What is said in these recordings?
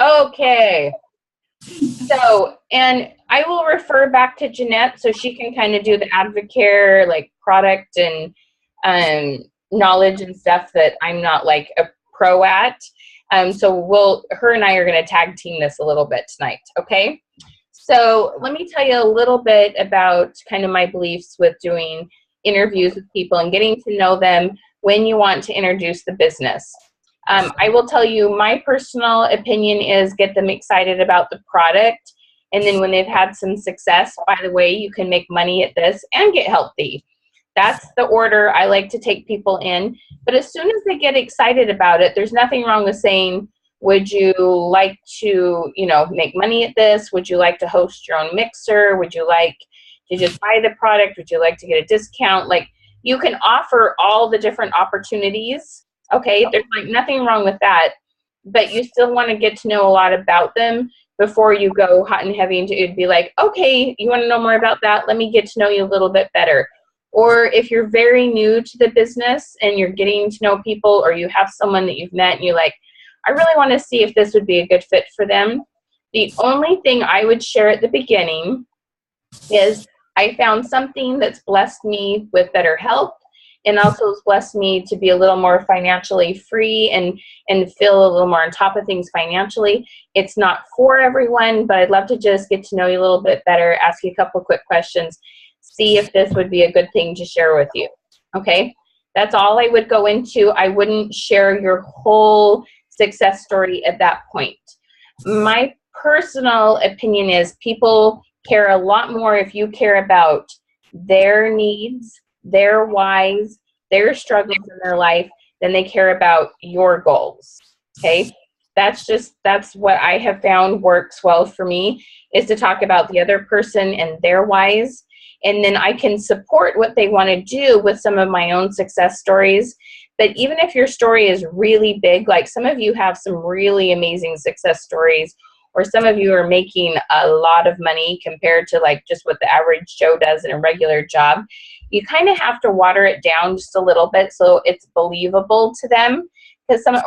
Okay. So, and I will refer back to Jeanette so she can kind of do the Advocare, like product and knowledge and stuff that I'm not like a pro at. So her and I are going to tag team this a little bit tonight. Okay. So let me tell you a little bit about kind of my beliefs with doing interviews with people and getting to know them when you want to introduce the business. I will tell you my personal opinion is get them excited about the product. And then when they've had some success, by the way, you can make money at this and get healthy. That's the order I like to take people in. But as soon as they get excited about it, there's nothing wrong with saying, would you like to, make money at this? Would you like to host your own mixer? Would you like to just buy the product? Would you like to get a discount? Like, you can offer all the different opportunities. Okay, there's like nothing wrong with that, but you still want to get to know a lot about them before you go hot and heavy into it. It'd be like, okay, you want to know more about that? Let me get to know you a little bit better. Or if you're very new to the business and you're getting to know people, or you have someone that you've met and you're like, I really want to see if this would be a good fit for them. The only thing I would share at the beginning is I found something that's blessed me with better health and also has blessed me to be a little more financially free and feel a little more on top of things financially. It's not for everyone, but I'd love to just get to know you a little bit better, ask you a couple quick questions, see if this would be a good thing to share with you. Okay, that's all I would go into. I wouldn't share your whole success story at that point. My personal opinion is people care a lot more if you care about their needs, their whys, their struggles in their life than they care about your goals. Okay, that's what I have found works well for me, is to talk about the other person and their whys, and then I can support what they want to do with some of my own success stories. But even if your story is really big, like some of you have some really amazing success stories, or some of you are making a lot of money compared to like just what the average Joe does in a regular job, you kind of have to water it down just a little bit so it's believable to them.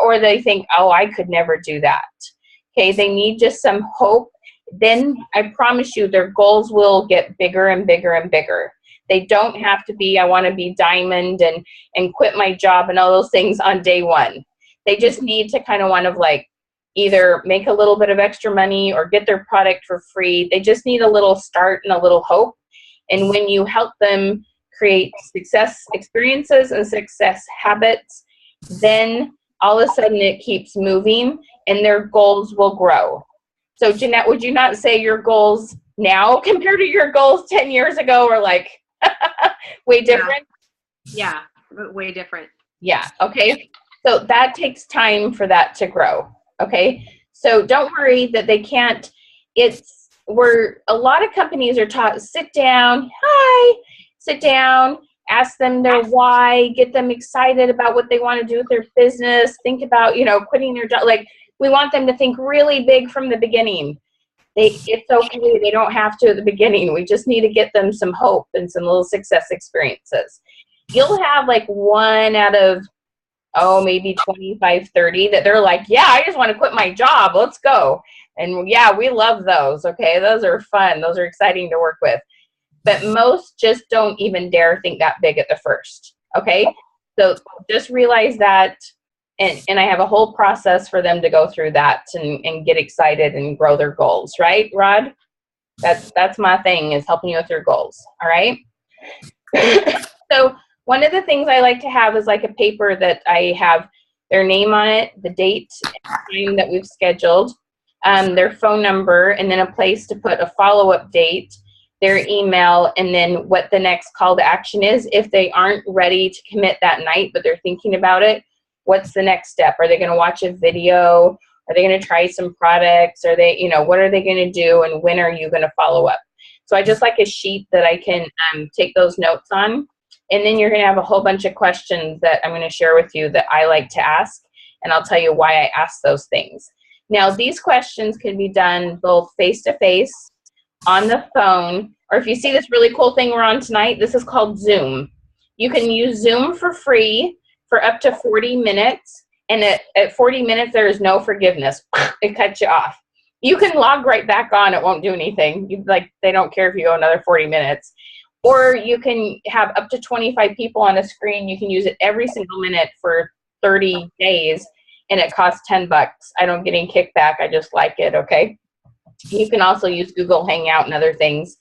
Or they think, oh, I could never do that. Okay, they need just some hope. Then I promise you their goals will get bigger and bigger and bigger. They don't have to be, I want to be diamond and quit my job and all those things on day one. They just need to kind of want to like either make a little bit of extra money or get their product for free. They just need a little start and a little hope. And when you help them create success experiences and success habits, then all of a sudden it keeps moving and their goals will grow. So Jeanette, would you not say your goals now compared to your goals 10 years ago are like way different? Yeah, way different. Yeah, okay. So that takes time for that to grow. Okay, so don't worry that they can't. It's where a lot of companies are taught, sit down, ask them their why, get them excited about what they want to do with their business, think about, quitting their job. Like, we want them to think really big from the beginning. It's okay, they don't have to at the beginning. We just need to get them some hope and some little success experiences. You'll have like one out of maybe 25, 30 that they're like, yeah, I just want to quit my job. Let's go. And yeah, we love those. Okay. Those are fun. Those are exciting to work with. But most just don't even dare think that big at the first. Okay. So just realize that. And I have a whole process for them to go through that and get excited and grow their goals. Right, Rod? That's my thing, is helping you with your goals. All right. So one of the things I like to have is like a paper that I have their name on it, the date and time that we've scheduled, their phone number, and then a place to put a follow-up date, their email, and then what the next call to action is. If they aren't ready to commit that night, but they're thinking about it, what's the next step? Are they going to watch a video? Are they going to try some products? Are they, what are they going to do? And when are you going to follow up? So I just like a sheet that I can take those notes on. And then you're going to have a whole bunch of questions that I'm going to share with you that I like to ask. And I'll tell you why I ask those things. Now, these questions can be done both face-to-face, on the phone, or if you see this really cool thing we're on tonight, this is called Zoom. You can use Zoom for free for up to 40 minutes, and at 40 minutes, there is no forgiveness. It cuts you off. You can log right back on. It won't do anything. They don't care if you go another 40 minutes. Or you can have up to 25 people on a screen. You can use it every single minute for 30 days, and it costs $10. I don't get any kickback. I just like it, okay? You can also use Google Hangout and other things.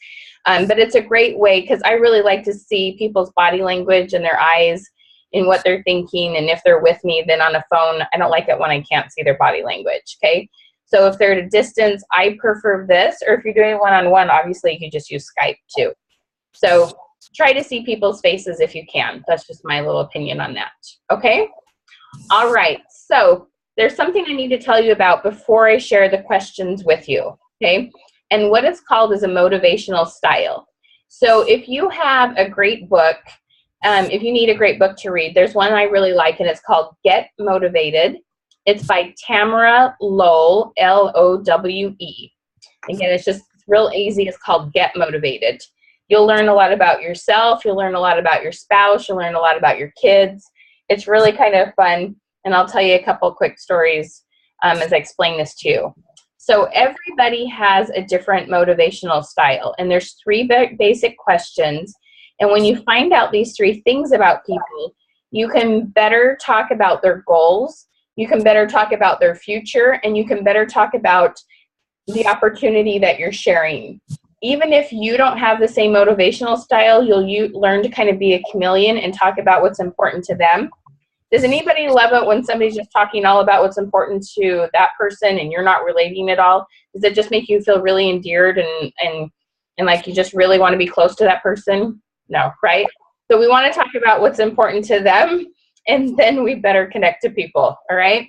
But it's a great way, because I really like to see people's body language and their eyes and what they're thinking. And if they're with me, then on a phone, I don't like it when I can't see their body language, okay? So if they're at a distance, I prefer this. Or if you're doing one-on-one, obviously you can just use Skype too. So try to see people's faces if you can. That's just my little opinion on that, okay? All right, so there's something I need to tell you about before I share the questions with you, okay? And what it's called is a motivational style. So if you have a great book, if you need a great book to read, there's one I really like, and it's called Get Motivated. It's by Tamara Lowell, L-O-W-E. Again, it's real easy. It's called Get Motivated. You'll learn a lot about yourself. You'll learn a lot about your spouse. You'll learn a lot about your kids. It's really kind of fun, and I'll tell you a couple quick stories as I explain this to you. So everybody has a different motivational style, and there's 3 basic questions. And when you find out these 3 things about people, you can better talk about their goals, you can better talk about their future, and you can better talk about the opportunity that you're sharing. Even if you don't have the same motivational style, you'll learn to kind of be a chameleon and talk about what's important to them. Does anybody love it when somebody's just talking all about what's important to that person and you're not relating at all? Does it just make you feel really endeared and like you just really want to be close to that person? No, right? So we want to talk about what's important to them, and then we better connect to people, all right?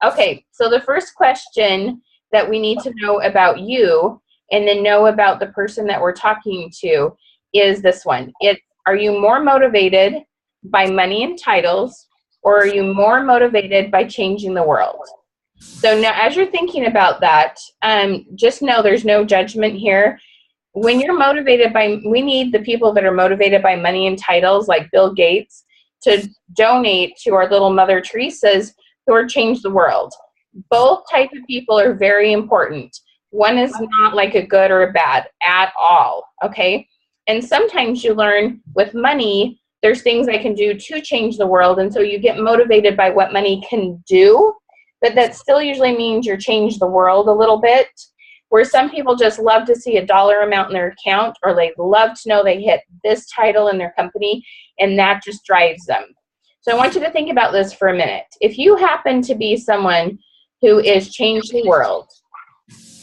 Okay, so the first question that we need to know about you and then know about the person that we're talking to is this one. Are you more motivated by money and titles, or are you more motivated by changing the world? So now as you're thinking about that, just know there's no judgment here. When you're motivated we need the people that are motivated by money and titles, like Bill Gates, to donate to our little Mother Teresa's who are change the world. Both types of people are very important. One is not like a good or a bad at all, okay? And sometimes you learn with money, there's things I can do to change the world, and so you get motivated by what money can do, but that still usually means you're change the world a little bit, where some people just love to see a dollar amount in their account, or they love to know they hit this title in their company, and that just drives them. So I want you to think about this for a minute. If you happen to be someone who is change the world,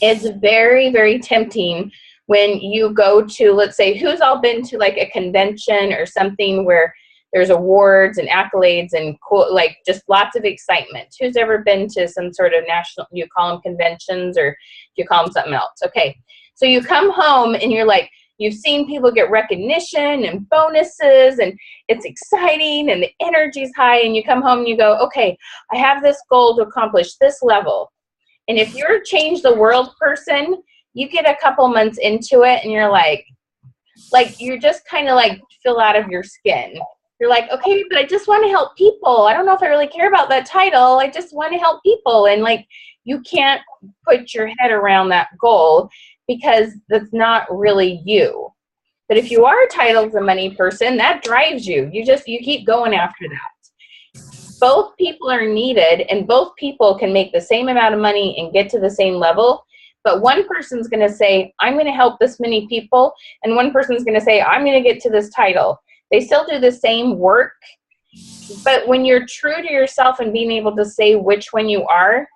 it's very, very tempting when you go to, let's say, who's all been to like a convention or something where there's awards and accolades and cool, like just lots of excitement. Who's ever been to some sort of national, you call them conventions or you call them something else? Okay, so you come home and you're like, you've seen people get recognition and bonuses and it's exciting and the energy's high, and you come home and you go, okay, I have this goal to accomplish this level. And if you're a change the world person, you get a couple months into it and you're like you're just kind of like feel out of your skin. You're like, okay, but I just want to help people. I don't know if I really care about that title. I just want to help people. And like, you can't put your head around that goal because that's not really you. But if you are a titles and money person, that drives you. You keep going after that. Both people are needed, and both people can make the same amount of money and get to the same level. But one person's going to say, I'm going to help this many people, and one person's going to say, I'm going to get to this title. They still do the same work, but when you're true to yourself and being able to say which one you are,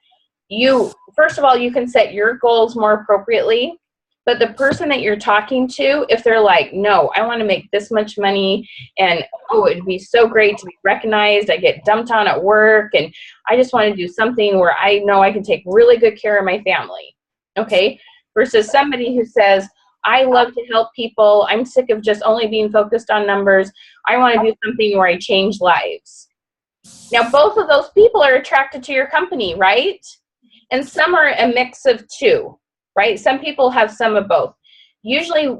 first of all, you can set your goals more appropriately. But the person that you're talking to, if they're like, no, I want to make this much money, and oh, it'd be so great to be recognized. I get dumped on at work, and I just want to do something where I know I can take really good care of my family. Okay? Versus somebody who says, I love to help people. I'm sick of just only being focused on numbers. I want to do something where I change lives. Now, both of those people are attracted to your company, right? And some are a mix of two. Right? Some people have some of both. Usually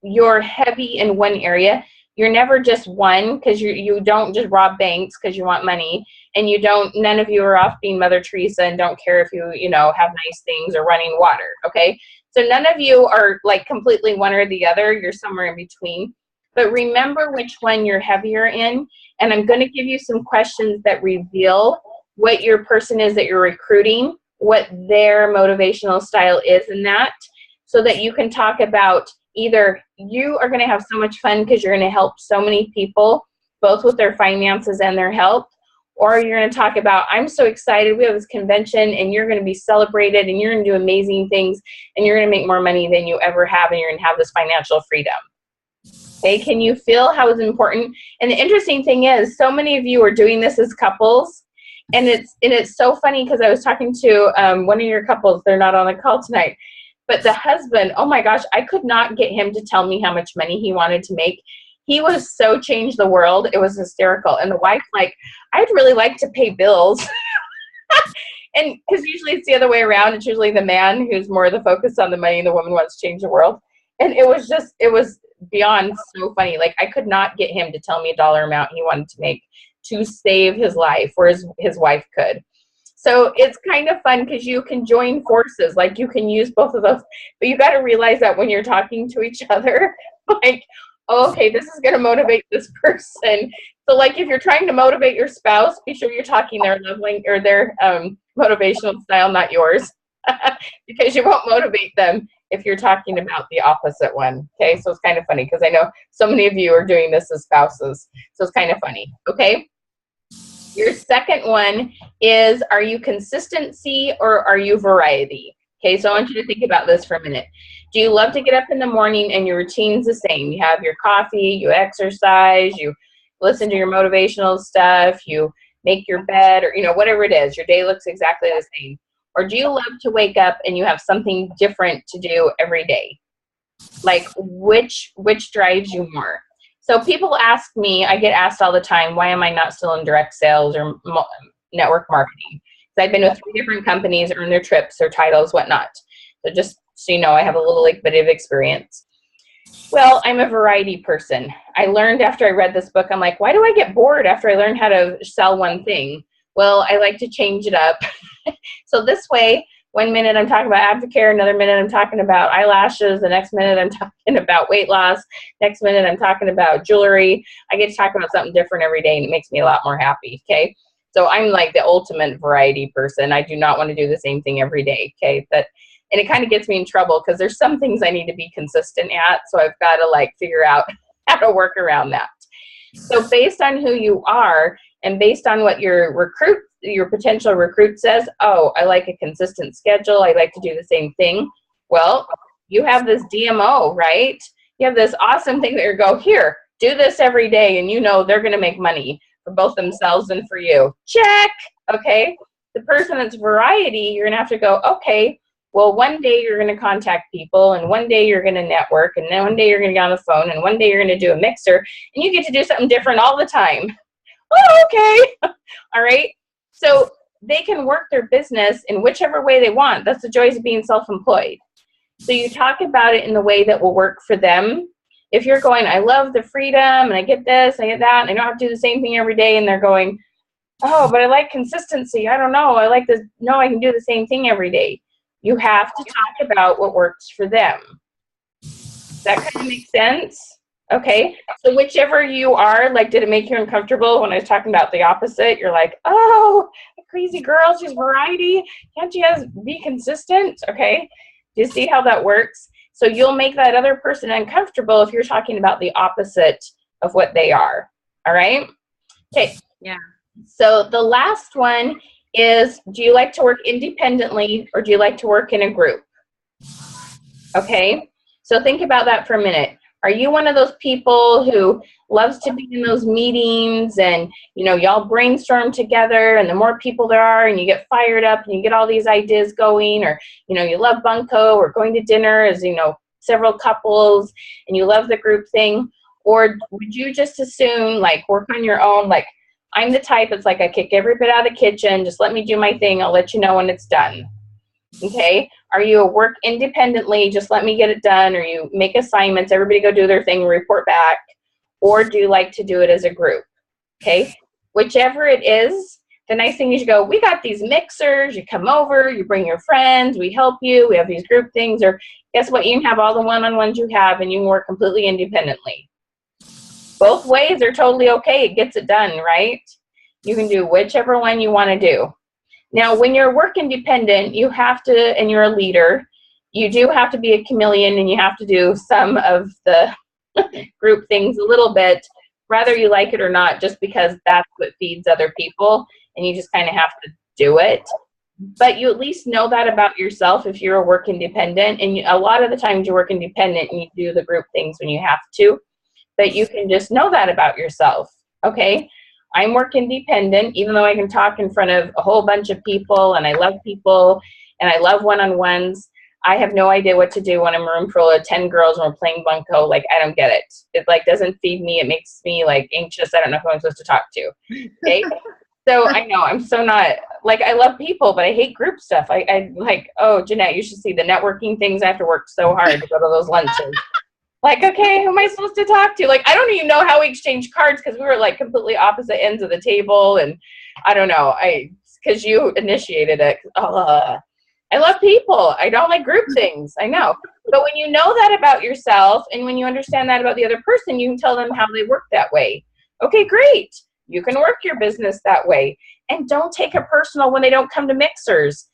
you're heavy in one area. You're never just one, because you don't just rob banks because you want money, and none of you are off being Mother Teresa and don't care if you know, have nice things or running water, okay? So none of you are like completely one or the other. You're somewhere in between. But remember which one you're heavier in, and I'm going to give you some questions that reveal what your person is that you're recruiting, what their motivational style is in that, so that you can talk about either you are going to have so much fun because you're going to help so many people, both with their finances and their health, or you're going to talk about, I'm so excited, we have this convention and you're going to be celebrated and you're going to do amazing things and you're going to make more money than you ever have and you're going to have this financial freedom. Okay, can you feel how it's important? And the interesting thing is, so many of you are doing this as couples, and it's so funny because I was talking to one of your couples. They're not on the call tonight, but the husband, oh my gosh, I could not get him to tell me how much money he wanted to make. He was so changed the world. It was hysterical. And the wife, like, I'd really like to pay bills. And because usually it's the other way around. It's usually the man who's more the focus on the money and the woman wants to change the world. And it was beyond so funny. Like, I could not get him to tell me a dollar amount he wanted to make to save his life, whereas his wife could. So it's kind of fun because you can join forces. Like, you can use both of those, but you got to realize that when you're talking to each other, like, oh, okay, this is going to motivate this person. So, like, if you're trying to motivate your spouse, be sure you're talking their love language or their motivational style, not yours, because you won't motivate them if you're talking about the opposite one. Okay, so it's kind of funny because I know so many of you are doing this as spouses, so it's kind of funny. Okay, your second one is, are you consistency or are you variety? Okay, so I want you to think about this for a minute. Do you love to get up in the morning and your routine's the same? You have your coffee, you exercise, you listen to your motivational stuff, you make your bed, or whatever it is, your day looks exactly the same. Or do you love to wake up and you have something different to do every day? Like, which drives you more? So people ask me, I get asked all the time, why am I not still in direct sales or network marketing? So I've been with 3 different companies, earned their trips, their titles, whatnot. So just so you know, I have a little bit of experience. Well, I'm a variety person. I learned after I read this book, I'm like, why do I get bored after I learn how to sell one thing? Well, I like to change it up. So this way, one minute I'm talking about Advocare, another minute I'm talking about eyelashes, the next minute I'm talking about weight loss, next minute I'm talking about jewelry. I get to talk about something different every day, and it makes me a lot more happy, okay? So I'm like the ultimate variety person. I do not want to do the same thing every day, okay? And it kind of gets me in trouble because there's some things I need to be consistent at, so I've got to like figure out how to work around that. So based on who you are and based on what your potential recruit says, oh, I like a consistent schedule, I like to do the same thing. Well, you have this DMO, right? You have this awesome thing that you go, here, do this every day, and they're going to make money for both themselves and for you. Check. Okay. The person that's variety, you're going to have to go, okay, well, one day you're going to contact people, and one day you're going to network, and then one day you're going to get on the phone, and one day you're going to do a mixer, and you get to do something different all the time. Oh, okay. All right. So they can work their business in whichever way they want. That's the joys of being self-employed. So you talk about it in the way that will work for them. If you're going, I love the freedom, and I get this, I get that, and I don't have to do the same thing every day, and they're going, oh, but I like consistency. I don't know. I like this. No, I can do the same thing every day. You have to talk about what works for them. Does that kind of make sense? Okay. So whichever you are, like, did it make you uncomfortable when I was talking about the opposite? You're like, oh, the crazy girl, she's variety. Can't you guys be consistent? Okay. Do you see how that works? So you'll make that other person uncomfortable if you're talking about the opposite of what they are. All right. Okay. Yeah. So the last one is, do you like to work independently or do you like to work in a group? Okay, so think about that for a minute. Are you one of those people who loves to be in those meetings and, y'all brainstorm together, and the more people there are and you get fired up and you get all these ideas going, or, you love bunko or going to dinner as, several couples, and you love the group thing? Or would you just as soon, like, work on your own? Like, I'm the type, it's like I kick every bit out of the kitchen. Just let me do my thing. I'll let you know when it's done. Okay? Are you a work independently, just let me get it done, or you make assignments, everybody go do their thing, report back? or do you like to do it as a group? Okay, whichever it is, the nice thing is you go, we got these mixers, you come over, you bring your friends, we help you, we have these group things, or guess what, you can have all the one-on-ones you have and you can work completely independently. Both ways are totally okay. It gets it done, right? You can do whichever one you want to do. Now, when you're work independent, you have to, and you're a leader, you do have to be a chameleon and you have to do some of the group things a little bit, whether you like it or not, just because that's what feeds other people and you just kind of have to do it. But you at least know that about yourself if you're a work independent, and a lot of the times you work independent and you do the group things when you have to, but you can just know that about yourself. Okay, I'm work independent, even though I can talk in front of a whole bunch of people and I love people and I love one-on-ones. I have no idea what to do when I'm in a room full of 10 girls and we're playing bunco. Like, I don't get it. It like doesn't feed me. It makes me like anxious. I don't know who I'm supposed to talk to. Okay. So I know I'm so not, like, I love people, but I hate group stuff. I like, oh, Jeanette, you should see the networking things. I have to work so hard to go to those lunches. Like, okay, who am I supposed to talk to? Like, I don't even know how we exchange cards because we were like completely opposite ends of the table. And I don't know, because you initiated it. I love people. I don't like group things. I know. But when you know that about yourself and when you understand that about the other person, you can tell them how they work that way. Okay, great. You can work your business that way. And don't take it personal when they don't come to mixers.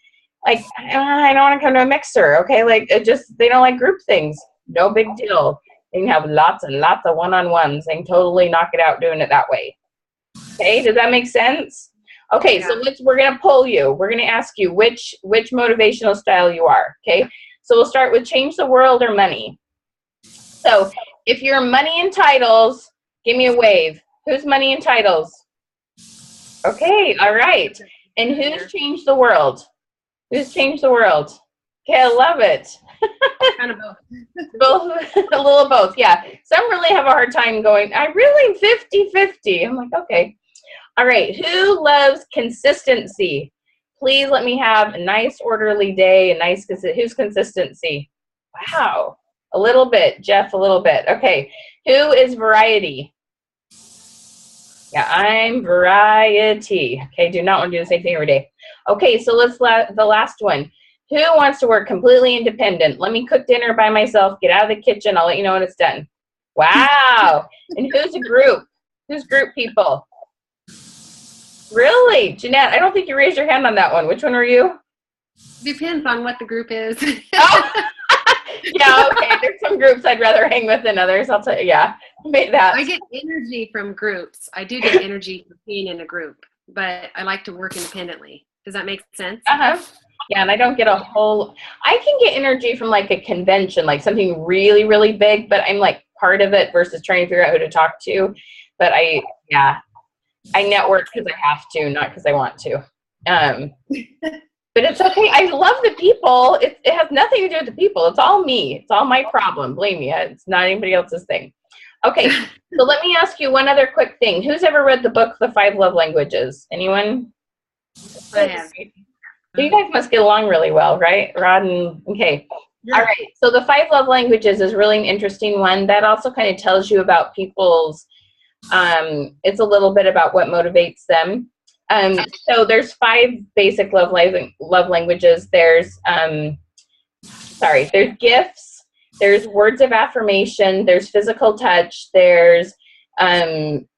Like, I don't want to come to a mixer. Okay, like, they don't like group things. No big deal. They can have lots and lots of one-on-ones. They can totally knock it out doing it that way. Okay, does that make sense? Okay, yeah. So we're going to poll you. We're going to ask you which motivational style you are. Okay, so we'll start with change the world or money. So if you're money and titles, give me a wave. Who's money and titles? Okay, all right. And who's changed the world? Who's changed the world? Okay, I love it. Kind of both. Both, a little of both, yeah. Some really have a hard time going, I really 50-50. I'm like, okay. All right, who loves consistency? Please let me have a nice orderly day, who's consistency? Wow, a little bit, Jeff, a little bit. Okay, who is variety? Yeah, I'm variety. Okay, do not want to do the same thing every day. Okay, so the last one. Who wants to work completely independent? Let me cook dinner by myself, get out of the kitchen, I'll let you know when it's done. Wow. And who's a group? Who's group people? Really? Jeanette, I don't think you raised your hand on that one. Which one were you? Depends on what the group is. Oh. Yeah, okay. There's some groups I'd rather hang with than others. I'll tell you, yeah. Made that. I get energy from groups. I do get energy from being in a group, but I like to work independently. Does that make sense? Uh-huh. Yeah, and I don't get I can get energy from like a convention, like something really, really big, but I'm like part of it versus trying to figure out who to talk to. But I network because I have to, not because I want to. But it's okay. I love the people. It has nothing to do with the people. It's all me. It's all my problem. Believe me. It's not anybody else's thing. Okay, so let me ask you one other quick thing. Who's ever read the book, The 5 Love Languages? Anyone? I have. So you guys must get along really well, right? Rod and, okay. Yeah. All right, so the 5 love languages is really an interesting one. That also kind of tells you about people's, it's a little bit about what motivates them. So there's 5 basic love languages. There's gifts, there's words of affirmation, there's physical touch, there's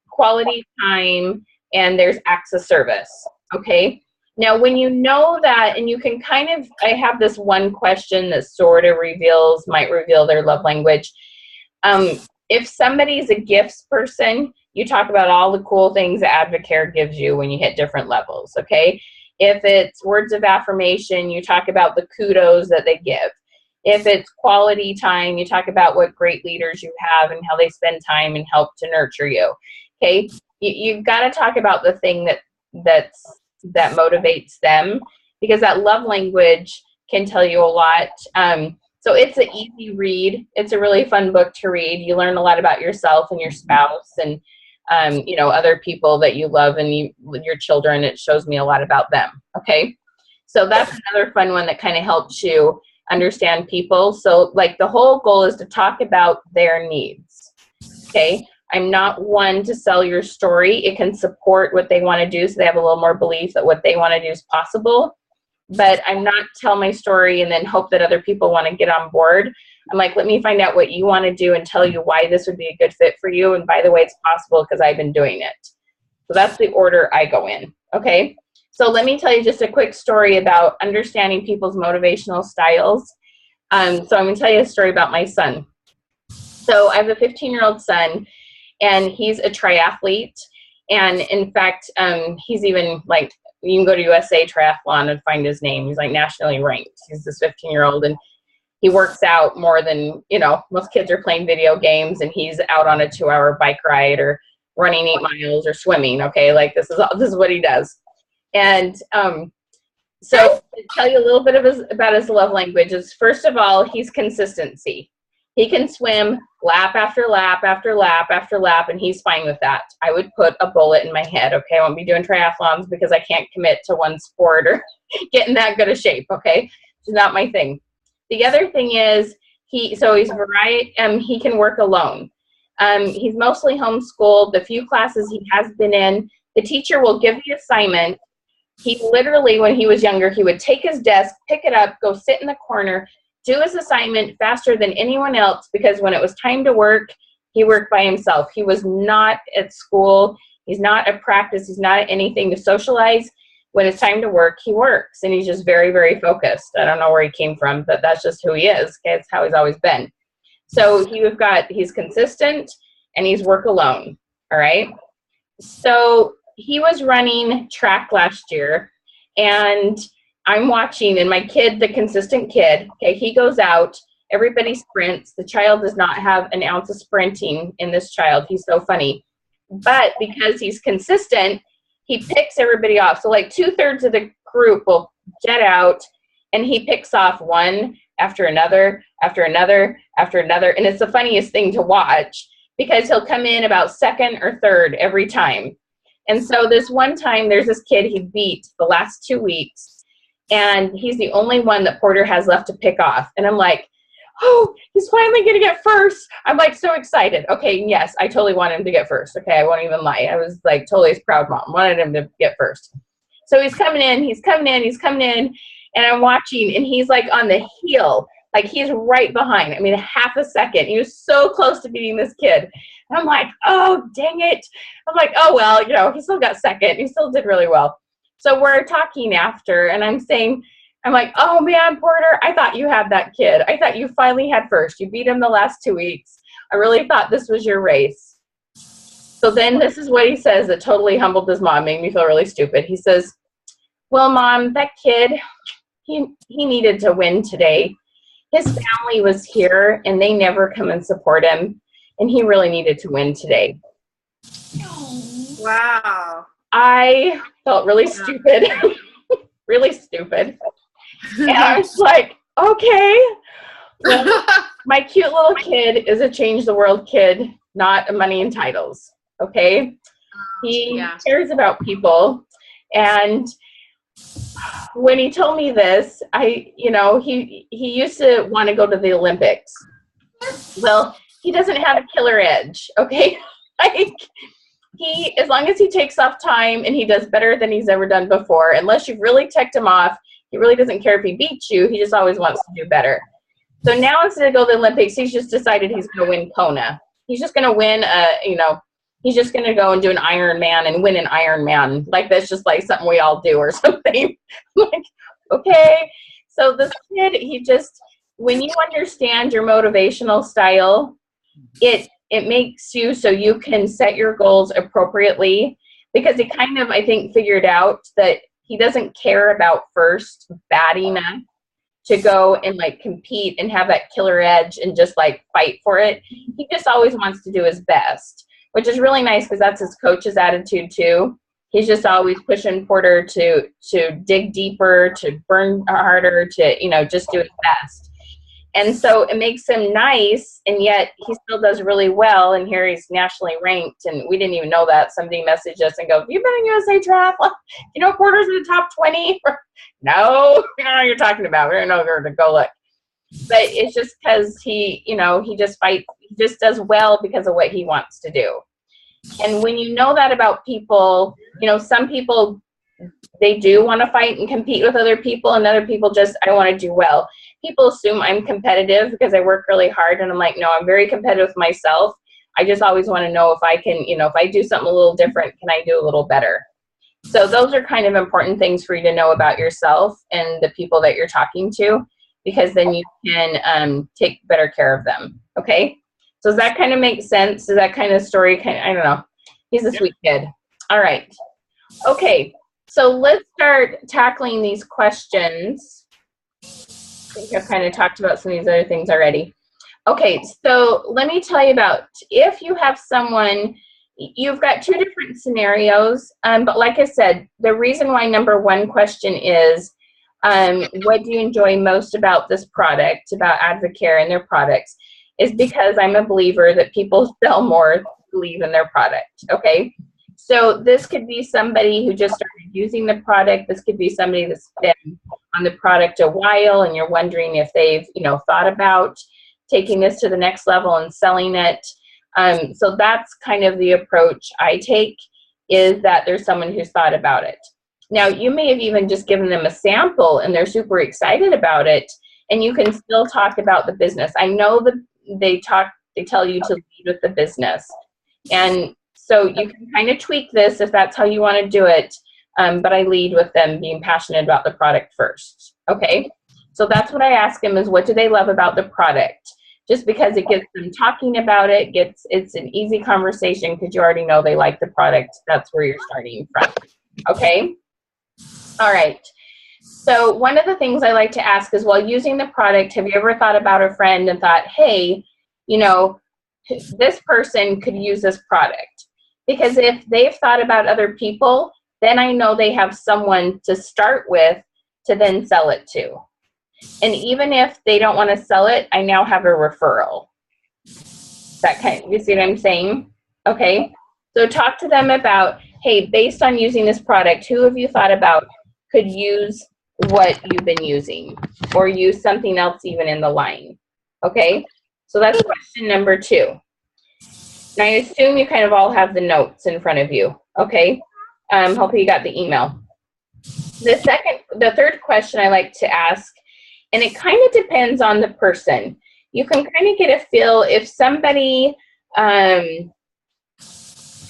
quality time, and there's acts of service, okay? Now, when you know that, and you can kind of, I have this one question that sort of might reveal their love language. If somebody's a gifts person, you talk about all the cool things that Advocare gives you when you hit different levels, okay? If it's words of affirmation, you talk about the kudos that they give. If it's quality time, you talk about what great leaders you have and how they spend time and help to nurture you, okay? You've got to talk about the thing that motivates them, because that love language can tell you a lot. So it's an easy read. It's a really fun book to read. You learn a lot about yourself and your spouse and other people that you love and your children. It shows me a lot about them. Okay, so that's another fun one that kind of helps you understand people. So like the whole goal is to talk about their needs. Okay, I'm not one to sell your story. It can support what they want to do, so they have a little more belief that what they want to do is possible. But I'm not tell my story and then hope that other people want to get on board. I'm like, let me find out what you want to do and tell you why this would be a good fit for you. And by the way, it's possible because I've been doing it. So that's the order I go in, okay? So let me tell you just a quick story about understanding people's motivational styles. So I'm going to tell you a story about my son. So I have a 15-year-old son, and he's a triathlete. And in fact, he's even like, you can go to USA Triathlon and find his name. He's like nationally ranked. He's this 15-year-old, and he works out more than, you know, most kids are playing video games, and he's out on a 2-hour bike ride or running 8 miles or swimming. Okay, like this is what he does. And so to tell you a little bit of about his love languages, first of all, he's consistency. He can swim lap after lap after lap after lap, and he's fine with that. I would put a bullet in my head, okay? I won't be doing triathlons because I can't commit to one sport or get in that good a shape, okay? It's not my thing. The other thing is he's variety. He can work alone. He's mostly homeschooled. The few classes he has been in, the teacher will give the assignment. He literally, when he was younger, he would take his desk, pick it up, go sit in the corner, do his assignment faster than anyone else, because when it was time to work, he worked by himself. He was not at school. He's not at practice. He's not at anything to socialize. When it's time to work, he works, and he's just very, very focused. I don't know where he came from, but that's just who he is. Okay? It's how he's always been. So he's consistent, and he's work alone, all right? So he was running track last year, and I'm watching, and my kid, the consistent kid, okay, he goes out, everybody sprints. The child does not have an ounce of sprinting in this child. He's so funny. But because he's consistent, he picks everybody off. So like 2/3 of the group will jet out, and he picks off one after another, after another, after another. And it's the funniest thing to watch because he'll come in about second or third every time. And so this one time, there's this kid he beat the last 2 weeks, and he's the only one that Porter has left to pick off. And I'm like, oh, he's finally going to get first. I'm like so excited. Okay, yes, I totally wanted him to get first. Okay, I won't even lie. I was like totally his proud mom. Wanted him to get first. So he's coming in, and I'm watching, and he's like on the heel. Like he's right behind. I mean, half a second. He was so close to beating this kid. And I'm like, oh, dang it. I'm like, oh, well, you know, he still got second. He still did really well. So we're talking after, and I'm like, oh, man, Porter, I thought you had that kid. I thought you finally had first. You beat him the last 2 weeks. I really thought this was your race. So then this is what he says that totally humbled his mom, made me feel really stupid. He says, well, Mom, that kid, he needed to win today. His family was here, and they never come and support him, and he really needed to win today. Wow. I felt really stupid, really stupid. And I was like, okay, well, my cute little kid is a change the world kid, not a money and titles, okay? He cares about people, and when he told me this, he used to want to go to the Olympics. Well, he doesn't have a killer edge, okay? Like, as long as he takes off time and he does better than he's ever done before, unless you've really ticked him off, he really doesn't care if he beats you. He just always wants to do better. So now instead of go to the Olympics, he's just decided he's going to win Kona. He's just going to win, he's just going to go and do an Ironman and win an Ironman. Like, that's just like something we all do or something. Like, okay. So this kid, when you understand your motivational style, it makes you so you can set your goals appropriately, because he kind of, I think, figured out that he doesn't care about first bad enough to go and like compete and have that killer edge and just like fight for it. He just always wants to do his best, which is really nice because that's his coach's attitude too. He's just always pushing Porter to dig deeper, to burn harder, to, just do his best. And so it makes him nice, and yet he still does really well, and here he's nationally ranked, and we didn't even know that. Somebody messaged us and goes, you've been in USA Triathlon? You know Porter's in the top 20? No, we don't know what you're talking about. We don't know where to go look. But it's just because he just fights. he just does well because of what he wants to do. And when you know that about people, you know, some people, they do want to fight and compete with other people, and other people just, I want to do well. People assume I'm competitive because I work really hard, and I'm like, no, I'm very competitive with myself. I just always want to know if I can, you know, if I do something a little different, can I do a little better? So those are kind of important things for you to know about yourself and the people that you're talking to, because then you can take better care of them. Okay? So does that kind of make sense? Does that kind of story I don't know. He's a sweet kid. All right. Okay. So let's start tackling these questions. I think I've kind of talked about some of these other things already. Okay, so let me tell you about, if you have someone, you've got two different scenarios, but like I said, the reason why number one question is, what do you enjoy most about this product, about Advocare and their products, is because I'm a believer that people sell more if they believe in their product, okay? So this could be somebody who just started using the product. This could be somebody that's been on the product a while, and you're wondering if they've, you know, thought about taking this to the next level and selling it. So that's kind of the approach I take, is that there's someone who's thought about it. Now, you may have even just given them a sample and they're super excited about it, and you can still talk about the business. I know that they tell you to lead with the business. And so you can kind of tweak this if that's how you want to do it, but I lead with them being passionate about the product first, okay? So that's what I ask them, is what do they love about the product? Just because it gets them talking about it, it's an easy conversation because you already know they like the product. That's where you're starting from, okay? All right. So one of the things I like to ask is, while using the product, have you ever thought about a friend and thought, hey, you know, this person could use this product? Because if they've thought about other people, then I know they have someone to start with to then sell it to. And even if they don't want to sell it, I now have a referral. That kind, you see what I'm saying? Okay. So talk to them about, hey, based on using this product, who have you thought about could use what you've been using, or use something else even in the line? Okay. So that's question number two. Now, I assume you kind of all have the notes in front of you, okay? Hopefully you got the email. The third question I like to ask, and it kind of depends on the person. You can kind of get a feel if somebody, how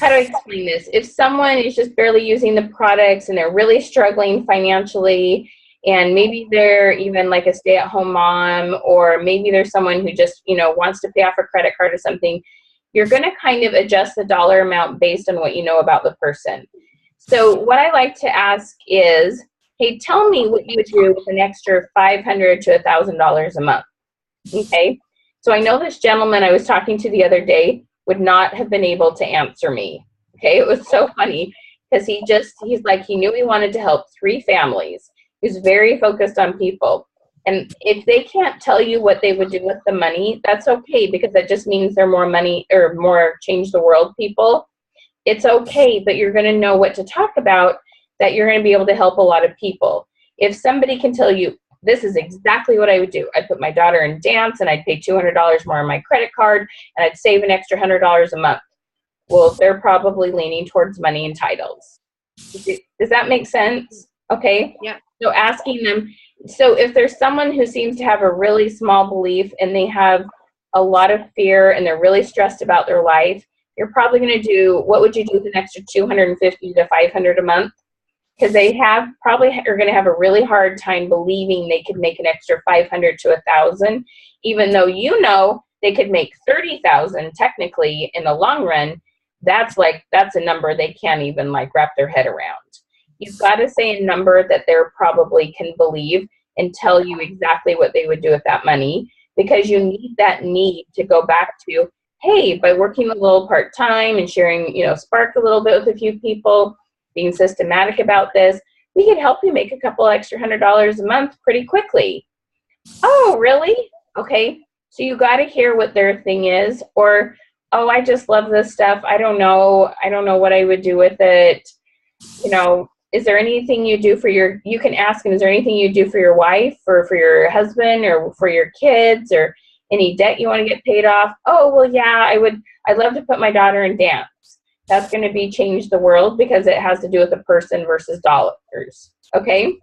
do I explain this? If someone is just barely using the products and they're really struggling financially, and maybe they're even like a stay-at-home mom, or maybe there's someone who just, you know, wants to pay off a credit card or something, you're going to kind of adjust the dollar amount based on what you know about the person. So what I like to ask is, hey, tell me what you would do with an extra $500 to $1,000 a month. Okay. So I know this gentleman I was talking to the other day would not have been able to answer me. Okay. It was so funny because he's like, he knew he wanted to help 3 families. He's very focused on people. And if they can't tell you what they would do with the money, that's okay, because that just means they're more money or more change the world people. It's okay, but you're going to know what to talk about, that you're going to be able to help a lot of people. If somebody can tell you, this is exactly what I would do. I'd put my daughter in dance and I'd pay $200 more on my credit card and I'd save an extra $100 a month. Well, they're probably leaning towards money and titles. Does that make sense? Okay. Yeah. So asking them, so if there's someone who seems to have a really small belief and they have a lot of fear and they're really stressed about their life, you're probably going to do, what would you do with an extra $250 to $500 a month? Because they probably are going to have a really hard time believing they could make an extra $500 to $1,000, even though you know they could make $30,000 technically in the long run. That's a number they can't even like wrap their head around. You've got to say a number that they probably can believe and tell you exactly what they would do with that money, because you need that need to go back to, hey, by working a little part-time and sharing, you know, spark a little bit with a few people, being systematic about this, we could help you make a couple extra $100 a month pretty quickly. Oh, really? Okay. So you got to hear what their thing is, or, oh, I just love this stuff. I don't know what I would do with it. You know, is there anything you do for you can ask them, is there anything you do for your wife or for your husband or for your kids or Any debt you want to get paid off? Oh, well, yeah, I'd love to put my daughter in dance. That's going to be change the world because it has to do with a person versus dollars. Okay?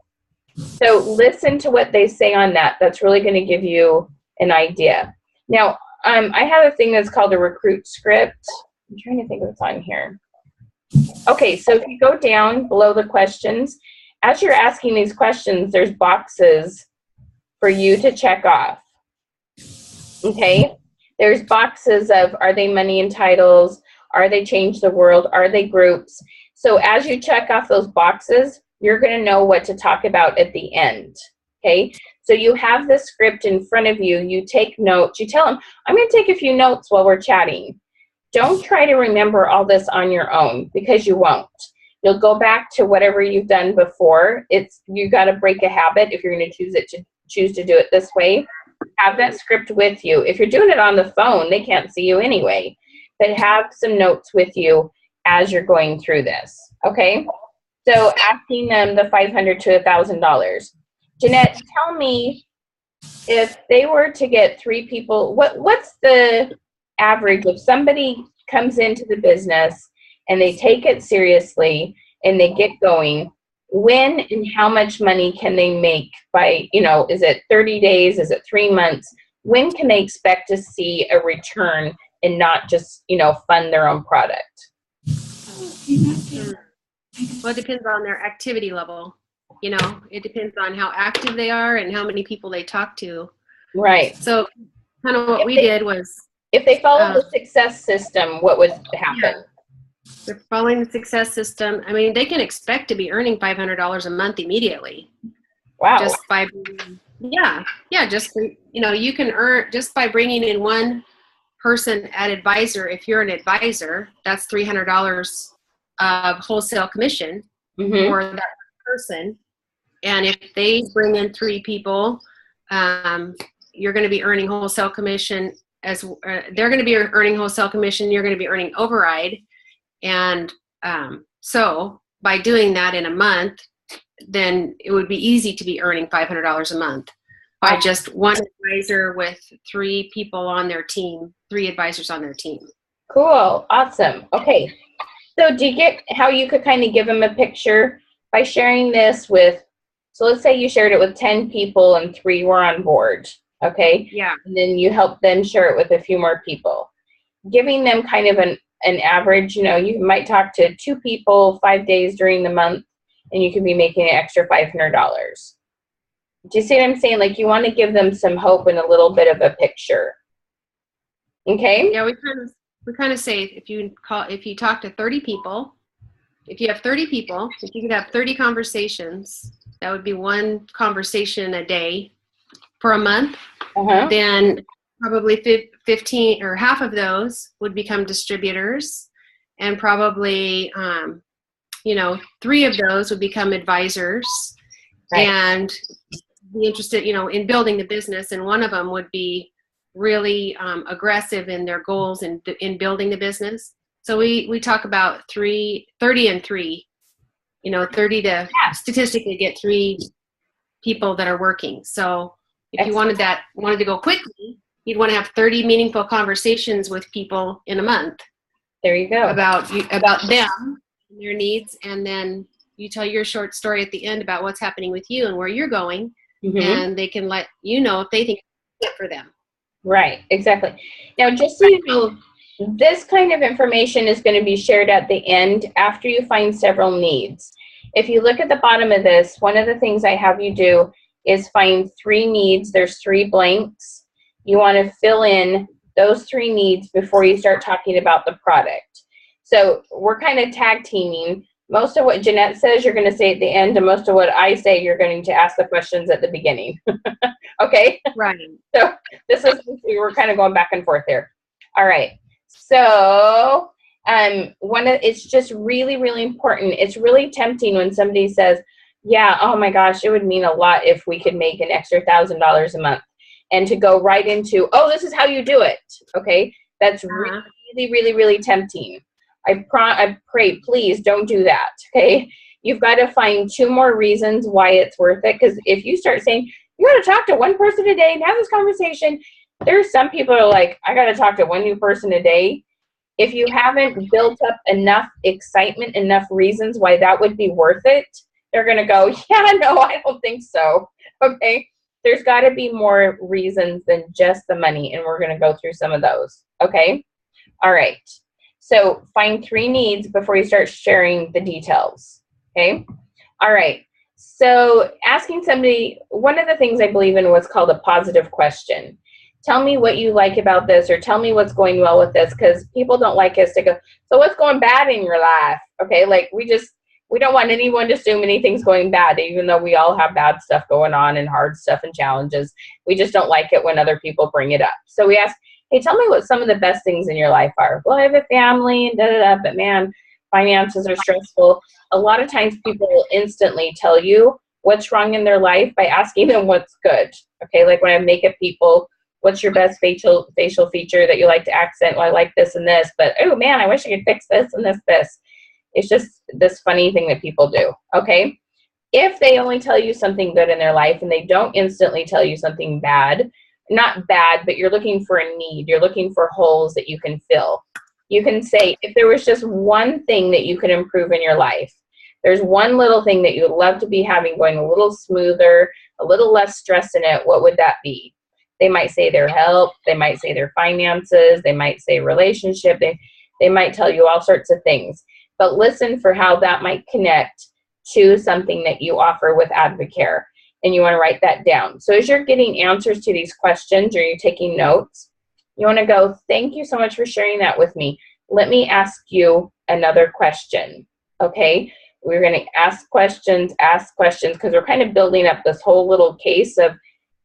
So listen to what they say on that. That's really going to give you an idea. Now, I have a thing that's called a recruit script. I'm trying to think what's on here. Okay, so if you go down below the questions, as you're asking these questions, there's boxes for you to check off. Okay? There's boxes of, are they money and titles? Are they change the world? Are they groups? So as you check off those boxes, you're going to know what to talk about at the end. Okay? So you have the script in front of you. You take notes. You tell them, I'm going to take a few notes while we're chatting. Don't try to remember all this on your own because you won't. You'll go back to whatever you've done before. You got to break a habit if you're going to choose to do it this way. Have that script with you. If you're doing it on the phone, they can't see you anyway. But have some notes with you as you're going through this. Okay? So asking them the $500 to $1,000. Jeanette, tell me, if they were to get 3 people, what's the average if somebody comes into the business and they take it seriously and they get going, when and how much money can they make by, is it 30 days? Is it 3 months? When can they expect to see a return and not just, fund their own product? Well, it depends on their activity level. It depends on how active they are and how many people they talk to. Right. So kind of what we did was, if they follow the success system, what would happen? Yeah. They're following the success system. I mean, they can expect to be earning $500 a month immediately. Wow. Just by, you can earn just by bringing in one person at advisor. If you're an advisor, that's $300 of wholesale commission for that person. And if they bring in 3 people, you're going to be earning wholesale commission they're going to be earning wholesale commission. You're going to be earning override. And so by doing that in a month, then it would be easy to be earning $500 a month by just one advisor with 3 people on their team, 3 advisors on their team. Cool. Awesome. Okay. So do you get how you could kind of give them a picture by sharing this with, so let's say you shared it with 10 people and 3 were on board. Okay. Yeah. And then you help them share it with a few more people. Giving them kind of an average, you might talk to 2 people 5 days during the month and you could be making an extra $500. Do you see what I'm saying? Like you want to give them some hope and a little bit of a picture. Okay? Yeah, we kind of say if you talk to 30 people, if you have 30 people, if you could have 30 conversations, that would be 1 conversation a day for a month. Then probably 15 or half of those would become distributors, and probably 3 of those would become advisors, and be interested in building the business, and one of them would be really aggressive in their goals in building the business. So we talk about 30 and 3, 30 to statistically get 3 people that are working. So if you wanted to go quickly, you'd want to have 30 meaningful conversations with people in a month. There you go. About them and their needs, and then you tell your short story at the end about what's happening with you and where you're going, and they can let you know if they think it's for them. Right, exactly. Now, just so you know, this kind of information is going to be shared at the end after you find several needs. If you look at the bottom of this, one of the things I have you do is find 3 needs. There's 3 blanks. You want to fill in those 3 needs before you start talking about the product. So we're kind of tag teaming. Most of what Jeanette says, you're going to say at the end, and most of what I say, you're going to ask the questions at the beginning. Okay? Right. So we're kind of going back and forth here. All right. So it's just really, really important. It's really tempting when somebody says, yeah, oh my gosh, it would mean a lot if we could make an extra $1,000 a month. And to go right into, oh, this is how you do it. Okay? That's really, really, really tempting. I pray, please don't do that. Okay? You've got to find 2 more reasons why it's worth it. Because if you start saying, you got to talk to 1 person a day and have this conversation, There are some people who are like, I got to talk to one new person a day. If you haven't built up enough excitement, enough reasons why that would be worth it, they're going to go, yeah, no, I don't think so. Okay. There's got to be more reasons than just the money. And we're going to go through some of those. Okay. All right. So find 3 needs before you start sharing the details. Okay. All right. So asking somebody, one of the things I believe in what's called a positive question. Tell me what you like about this, or tell me what's going well with this, because people don't like us to go, so what's going bad in your life? Okay, like we don't want anyone to assume anything's going bad, even though we all have bad stuff going on and hard stuff and challenges. We just don't like it when other people bring it up. So we ask, hey, tell me what some of the best things in your life are. Well, I have a family and da-da-da, but man, finances are stressful. A lot of times people will instantly tell you what's wrong in their life by asking them what's good. Okay, like when I have makeup people, what's your best facial feature that you like to accent? Well, I like this and this, but oh man, I wish I could fix this and this. It's just this funny thing that people do, okay? If they only tell you something good in their life and they don't instantly tell you something bad, not bad, but you're looking for a need, you're looking for holes that you can fill. You can say, if there was just one thing that you could improve in your life, there's one little thing that you would love to be having going a little smoother, a little less stress in it, what would that be? They might say their health, they might say their finances, they might say relationship, they might tell you all sorts of things. But listen for how that might connect to something that you offer with Advocare. And you want to write that down. So as you're getting answers to these questions or you're taking notes, you want to go, thank you so much for sharing that with me. Let me ask you another question, okay? We're going to ask questions, because we're kind of building up this whole little case of,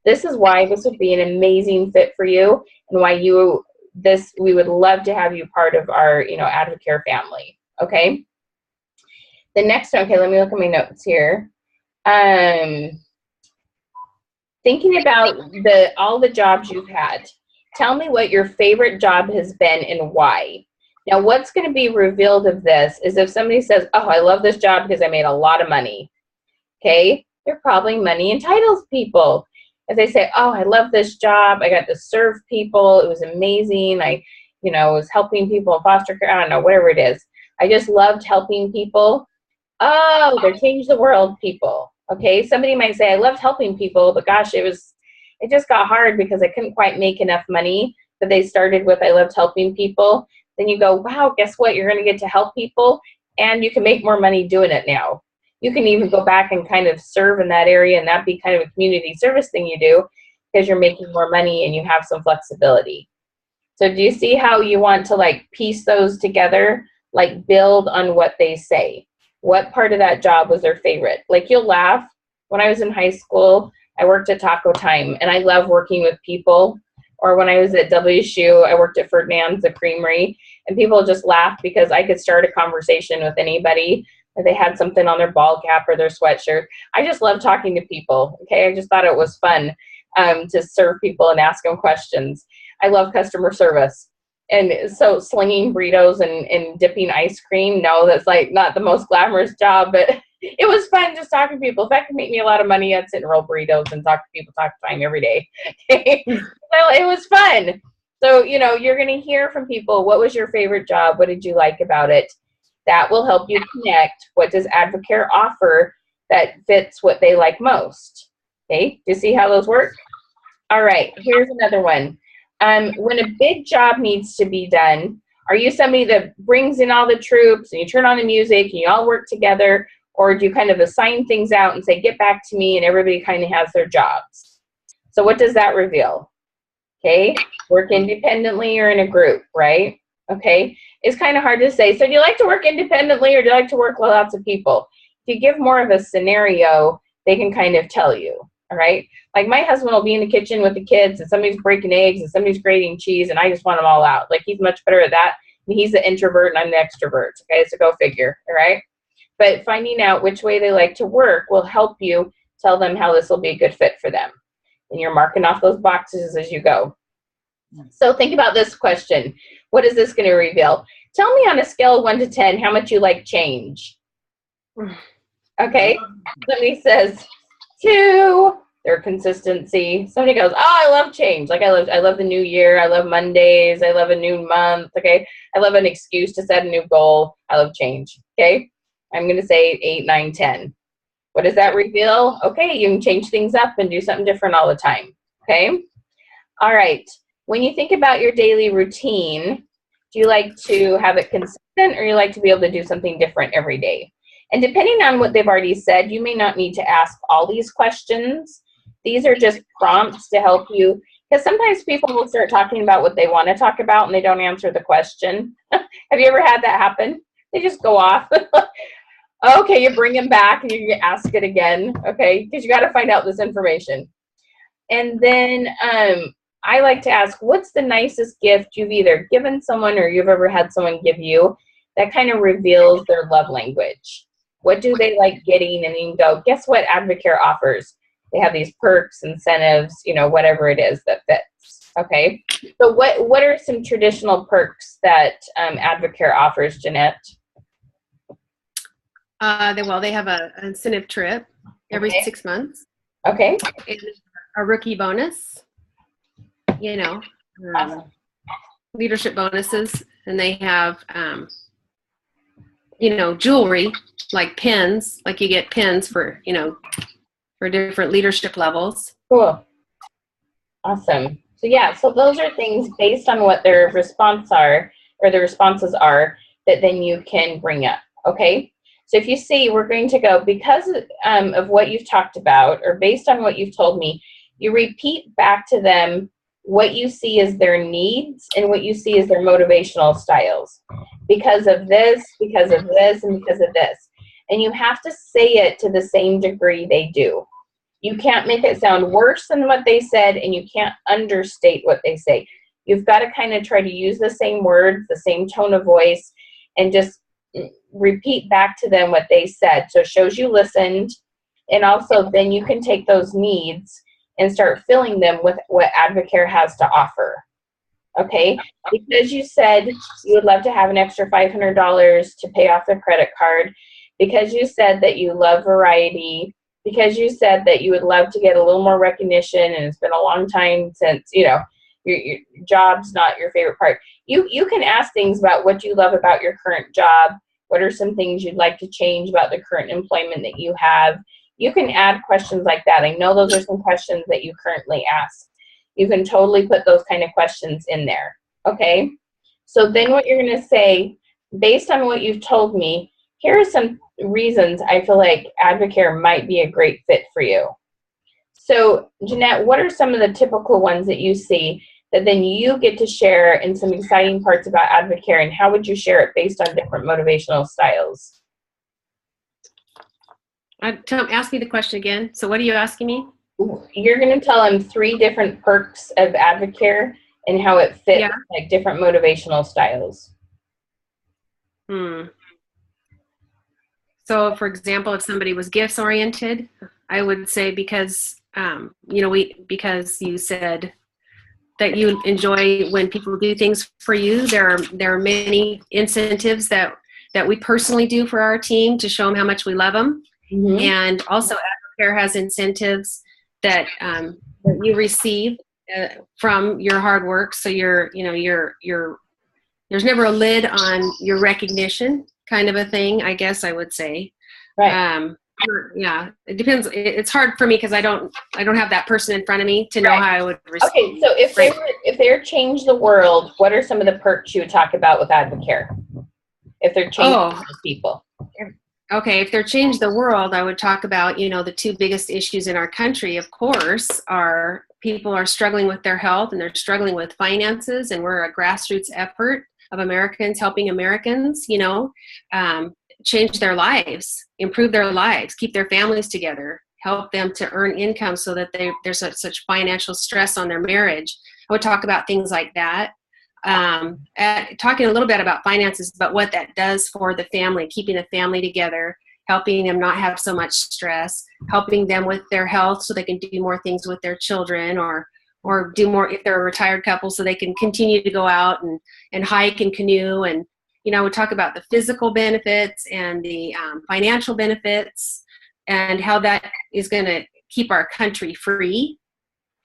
this is why this would be an amazing fit for you, and why we would love to have you part of our, Advocare family. Okay. The next one, okay, let me look at my notes here. Thinking about all the jobs you've had, tell me what your favorite job has been and why. Now, what's going to be revealed of this is if somebody says, oh, I love this job because I made a lot of money. Okay, they're probably money entitles people. If they say, oh, I love this job, I got to serve people, it was amazing, I was helping people in foster care, I don't know, whatever it is. I just loved helping people. Oh, they're change the world people. Okay, somebody might say, I loved helping people, but gosh, it just got hard because I couldn't quite make enough money. But they started with, I loved helping people. Then you go, wow, guess what? You're going to get to help people, and you can make more money doing it now. You can even go back and kind of serve in that area, and that be kind of a community service thing you do because you're making more money and you have some flexibility. So do you see how you want to like piece those together, like build on what they say? What part of that job was their favorite? Like, you'll laugh. When I was in high school, I worked at Taco Time, and I love working with people. Or when I was at WSU, I worked at Ferdinand's, the creamery, and people just laughed because I could start a conversation with anybody. If they had something on their ball cap or their sweatshirt. I just love talking to people, okay? I just thought it was fun to serve people and ask them questions. I love customer service. And so slinging burritos and dipping ice cream, no, that's like not the most glamorous job, but it was fun just talking to people. If that could make me a lot of money, I'd sit and roll burritos and talk to people, talk time every day. Okay? So it was fun. So, you're going to hear from people, what was your favorite job? What did you like about it? That will help you connect. What does Advocare offer that fits what they like most? Okay, do you see how those work? All right, here's another one. When a big job needs to be done, are you somebody that brings in all the troops and you turn on the music and you all work together, or do you kind of assign things out and say, get back to me, and everybody kind of has their jobs? So what does that reveal? Okay, work independently or in a group, right? Okay, it's kind of hard to say. So do you like to work independently or do you like to work with lots of people? If you give more of a scenario, they can kind of tell you, all right? Like my husband will be in the kitchen with the kids and somebody's breaking eggs and somebody's grating cheese and I just want them all out. Like he's much better at that. And he's the introvert and I'm the extrovert, okay? So go figure, all right? But finding out which way they like to work will help you tell them how this will be a good fit for them. And you're marking off those boxes as you go. So think about this question. What is this going to reveal? Tell me on a scale of 1 to 10 how much you like change. Okay. Somebody says 2. their consistency. Somebody goes, oh, I love change. Like I love the new year. I love Mondays. I love a new month. Okay. I love an excuse to set a new goal. I love change. Okay. I'm going to say 8, 9, 10. What does that reveal? Okay. You can change things up and do something different all the time. Okay. All right. When you think about your daily routine, do you like to have it consistent, or you like to be able to do something different every day? And depending on what they've already said, you may not need to ask all these questions. These are just prompts to help you, because sometimes people will start talking about what they want to talk about and they don't answer the question. Have you ever had that happen? They just go off. Okay, you bring them back and you ask it again, okay, because you got to find out this information. And then I like to ask, what's the nicest gift you've either given someone or you've ever had someone give you that kind of reveals their love language? What do they like getting? And you can go, guess what Advocare offers? They have these perks, incentives, you know, whatever it is that fits. Okay. So what are some traditional perks that Advocare offers, Jeanette? They have an incentive trip every 6 months. Okay. And a rookie bonus, you know, Awesome. leadership bonuses. And they have, you know, jewelry, like pins, like you get pins for, you know, for different leadership levels. Cool. Awesome. So yeah, so those are things based on what their response are, or the responses are, that then you can bring up. Okay. So if you see, we're going to go, because of what you've talked about, or based on what you've told me, you repeat back to them what you see as their needs and what you see as their motivational styles. Because of this, and because of this. And you have to say it to the same degree they do. You can't make it sound worse than what they said, and you can't understate what they say. You've got to kind of try to use the same words, the same tone of voice, and just repeat back to them what they said. So it shows you listened, and also then you can take those needs and start filling them with what Advocare has to offer. Okay, because you said you would love to have an extra $500 to pay off the credit card, because you said that you love variety, because you said that you would love to get a little more recognition, and it's been a long time since, you know, your job's not your favorite part. You can ask things about what you love about your current job. What are some things you'd like to change about the current employment that you have? You can add questions like that. I know those are some questions that you currently ask. You can totally put those kind of questions in there. Okay? So then what you're going to say, based on what you've told me, here are some reasons I feel like Advocare might be a great fit for you. So, Jeanette, what are some of the typical ones that you see that then you get to share in some exciting parts about Advocare, and how would you share it based on different motivational styles? Ask me the question again. So what are you asking me? You're going to tell them 3 different perks of Advocare and how it fits like different motivational styles. So, for example, if somebody was gifts oriented, I would say because you know, because you said that you enjoy when people do things for you. There are many incentives that we personally do for our team to show them how much we love them, and also Advocare has incentives that you receive from your hard work. So you're there's never a lid on your recognition, kind of a thing, I guess I would say. Right. Yeah, it depends. It's hard for me because I don't have that person in front of me to know how I would respond. Okay, so if they're change the world, what are some of the perks you would talk about with Advocare? If they're changing people. Okay, if they're change the world, I would talk about, you know, the 2 biggest issues in our country, of course, are people are struggling with their health and they're struggling with finances, and we're a grassroots effort of Americans helping Americans, you know, change their lives, improve their lives, keep their families together, help them to earn income so that there's such financial stress on their marriage. I would talk about things like that. Talking a little bit about finances, but what that does for the family, keeping the family together, helping them not have so much stress, helping them with their health so they can do more things with their children, or do more if they're a retired couple so they can continue to go out and hike and canoe. And, you know, we talk about the physical benefits and the financial benefits and how that is going to keep our country free.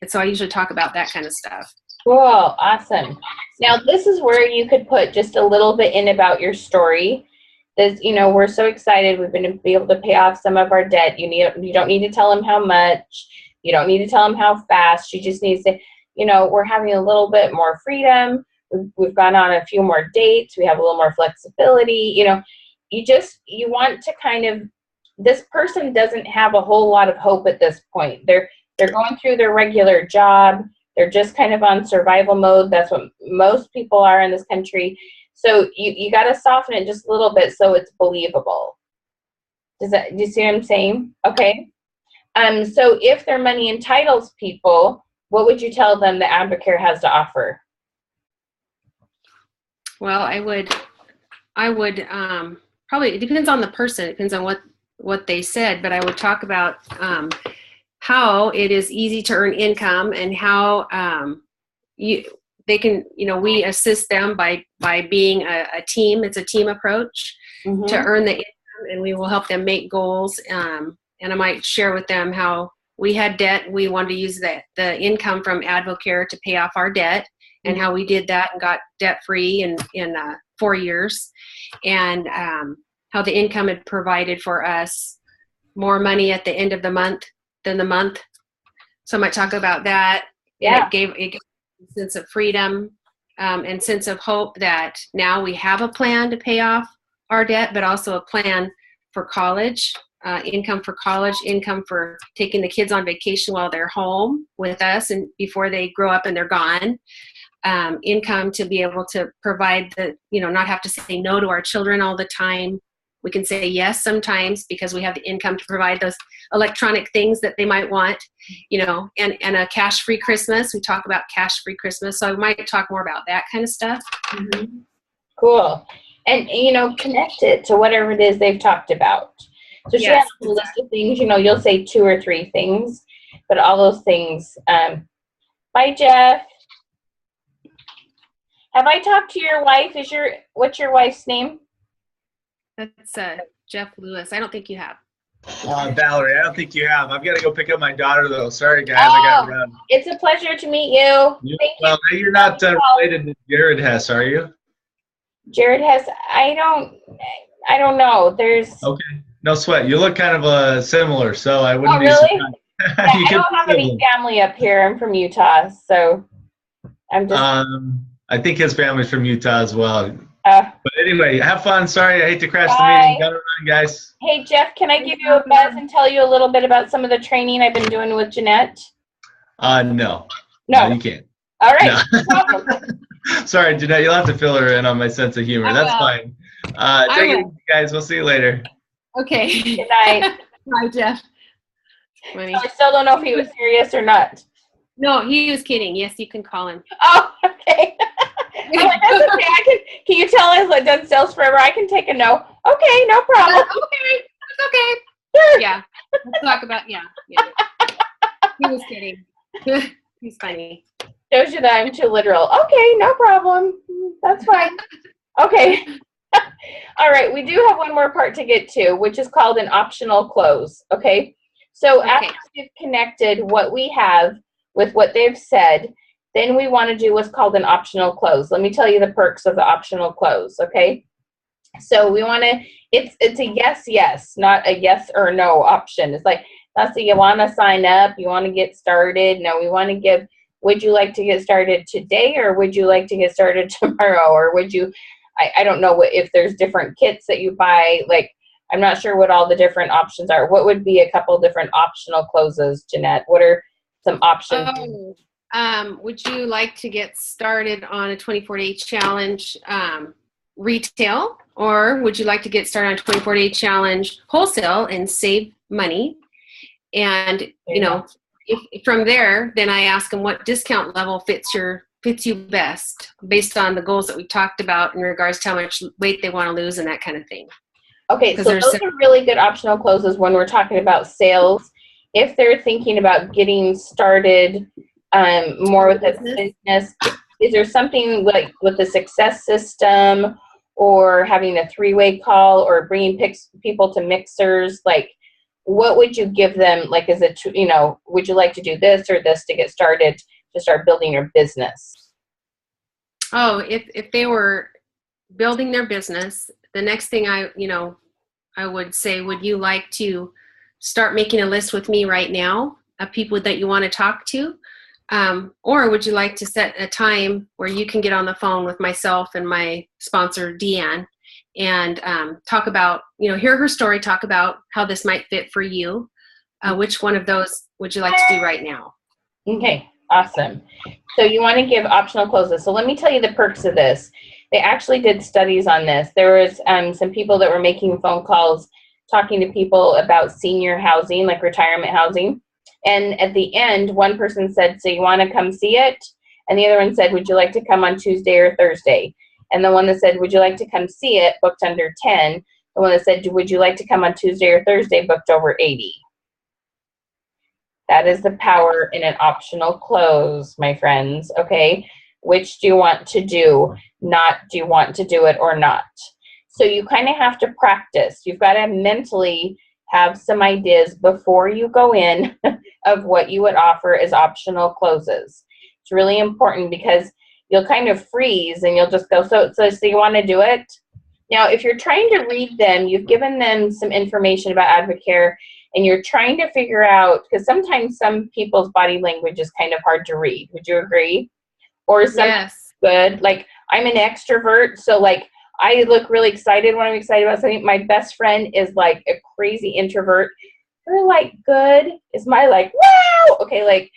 And so I usually talk about that kind of stuff. Cool. Awesome. Now, this is where you could put just a little bit in about your story. This, we're so excited. We've been able to pay off some of our debt. You don't need to tell them how much. You don't need to tell them how fast. You just need to say, we're having a little bit more freedom. We've gone on a few more dates. We have a little more flexibility. You want to kind of, this person doesn't have a whole lot of hope at this point. They're going through their regular job. They're just kind of on survival mode. That's what most people are in this country. So you got to soften it just a little bit so it's believable. Do you see what I'm saying? Okay. So if their money entitles people, what would you tell them the Advocare has to offer? Well, I would probably, it depends on the person. It depends on what they said, but I would talk about how it is easy to earn income and how they can, we assist them by being a team. It's a team approach to earn the income, and we will help them make goals. And I might share with them how we had debt. We wanted to use the income from Advocare to pay off our debt, and how we did that and got debt free in 4 years, and how the income had provided for us more money at the end of the month than the month. So I might talk about that. Yeah. It gave a sense of freedom and sense of hope that now we have a plan to pay off our debt, but also a plan for college, income for college, income for taking the kids on vacation while they're home with us and before they grow up and they're gone. Income to be able to provide not have to say no to our children all the time. We can say yes sometimes because we have the income to provide those electronic things that they might want, and a cash-free Christmas. We talk about cash-free Christmas. So I might talk more about that kind of stuff. Mm-hmm. Cool. And, connect it to whatever it is they've talked about. So she has a list of things, you'll say 2 or 3 things, but all those things. Bye, Jeff. Have I talked to your wife? What's your wife's name? That's Jeff Lewis. I don't think you have. Valerie, I don't think you have. I've got to go pick up my daughter, though. Sorry, guys. I got to run. It's a pleasure to meet you. Thank you. You're not related to Jared Hess, are you? Jared Hess, I don't know. Okay. No sweat. You look kind of similar, so I wouldn't be really? surprised. Yeah, I don't have any family up here. I'm from Utah, so I'm just... I think his family's from Utah as well. But anyway, have fun. Sorry, I hate to crash the meeting. Gotta run, guys. Hey, Jeff, can I give you a buzz and tell you a little bit about some of the training I've been doing with Jeanette? No. No, you can't. All right. No problem. Sorry, Jeanette, you'll have to fill her in on my sense of humor. That's fine. Take it easy, guys. We'll see you later. Okay. Good night. Bye, Jeff. So I still don't know if he was serious or not. No, he was kidding. Yes, you can call him. Oh, okay. That's okay. Can you tell us I've done sales forever? I can take a no. Okay, no problem. Okay, it's okay. Sure. Yeah, let's talk about yeah. He was kidding. He's funny. Shows you that I'm too literal. Okay, no problem. That's fine. Okay. All right, we do have one more part to get to, which is called an optional close. Okay. So after we've connected what we have with what they've said, then we want to do what's called an optional close. Let me tell you the perks of the optional close, okay? So we want to, it's a yes, not a yes or no option. It's like, let's say you want to sign up, you want to get started. No, we want to give, would you like to get started today, or would you like to get started tomorrow? Or would you, I don't know if there's different kits that you buy. Like, I'm not sure what all the different options are. What would be a couple different optional closes, Jeanette? What are some options? Would you like to get started on a 24-day challenge retail, or would you like to get started on a 24-day challenge wholesale and save money? And if from there, then I ask them what discount level fits you best based on the goals that we talked about in regards to how much weight they want to lose and that kind of thing. Okay, so those are really good optional closes when we're talking about sales. If they're thinking about getting started more with the business, is there something like with the success system, or having a 3-way call, or bringing people to mixers? Like, what would you give them? Like, is it, you know, would you like to do this or this to get started, to start building your business? Oh, if they were building their business, the next thing I would say, would you like to start making a list with me right now of people that you want to talk to? Or would you like to set a time where you can get on the phone with myself and my sponsor, Deanne, and talk about, you know, hear her story, talk about how this might fit for you. Which one of those would you like to do right now? Okay, awesome. So you want to give optional closes. So let me tell you the perks of this. They actually did studies on this. There was some people that were making phone calls talking to people about senior housing, like retirement housing. And at the end, one person said, so you want to come see it? And the other one said, would you like to come on Tuesday or Thursday? And the one that said, would you like to come see it, booked under 10. The one that said, would you like to come on Tuesday or Thursday, booked over 80. That is the power in an optional close, my friends, okay? Which do you want to do? Not do you want to do it or not? So you kind of have to practice. You've got to mentally have some ideas before you go in of what you would offer as optional closes. It's really important because you'll kind of freeze and you'll just go, so you want to do it? Now, if you're trying to read them, you've given them some information about Advocare, and you're trying to figure out, because sometimes some people's body language is kind of hard to read. Would you agree? Or some Yes. Good. Like, I'm an extrovert, so like I look really excited when I'm excited about something. My best friend is like a crazy introvert. Her like good is my like wow. Okay, like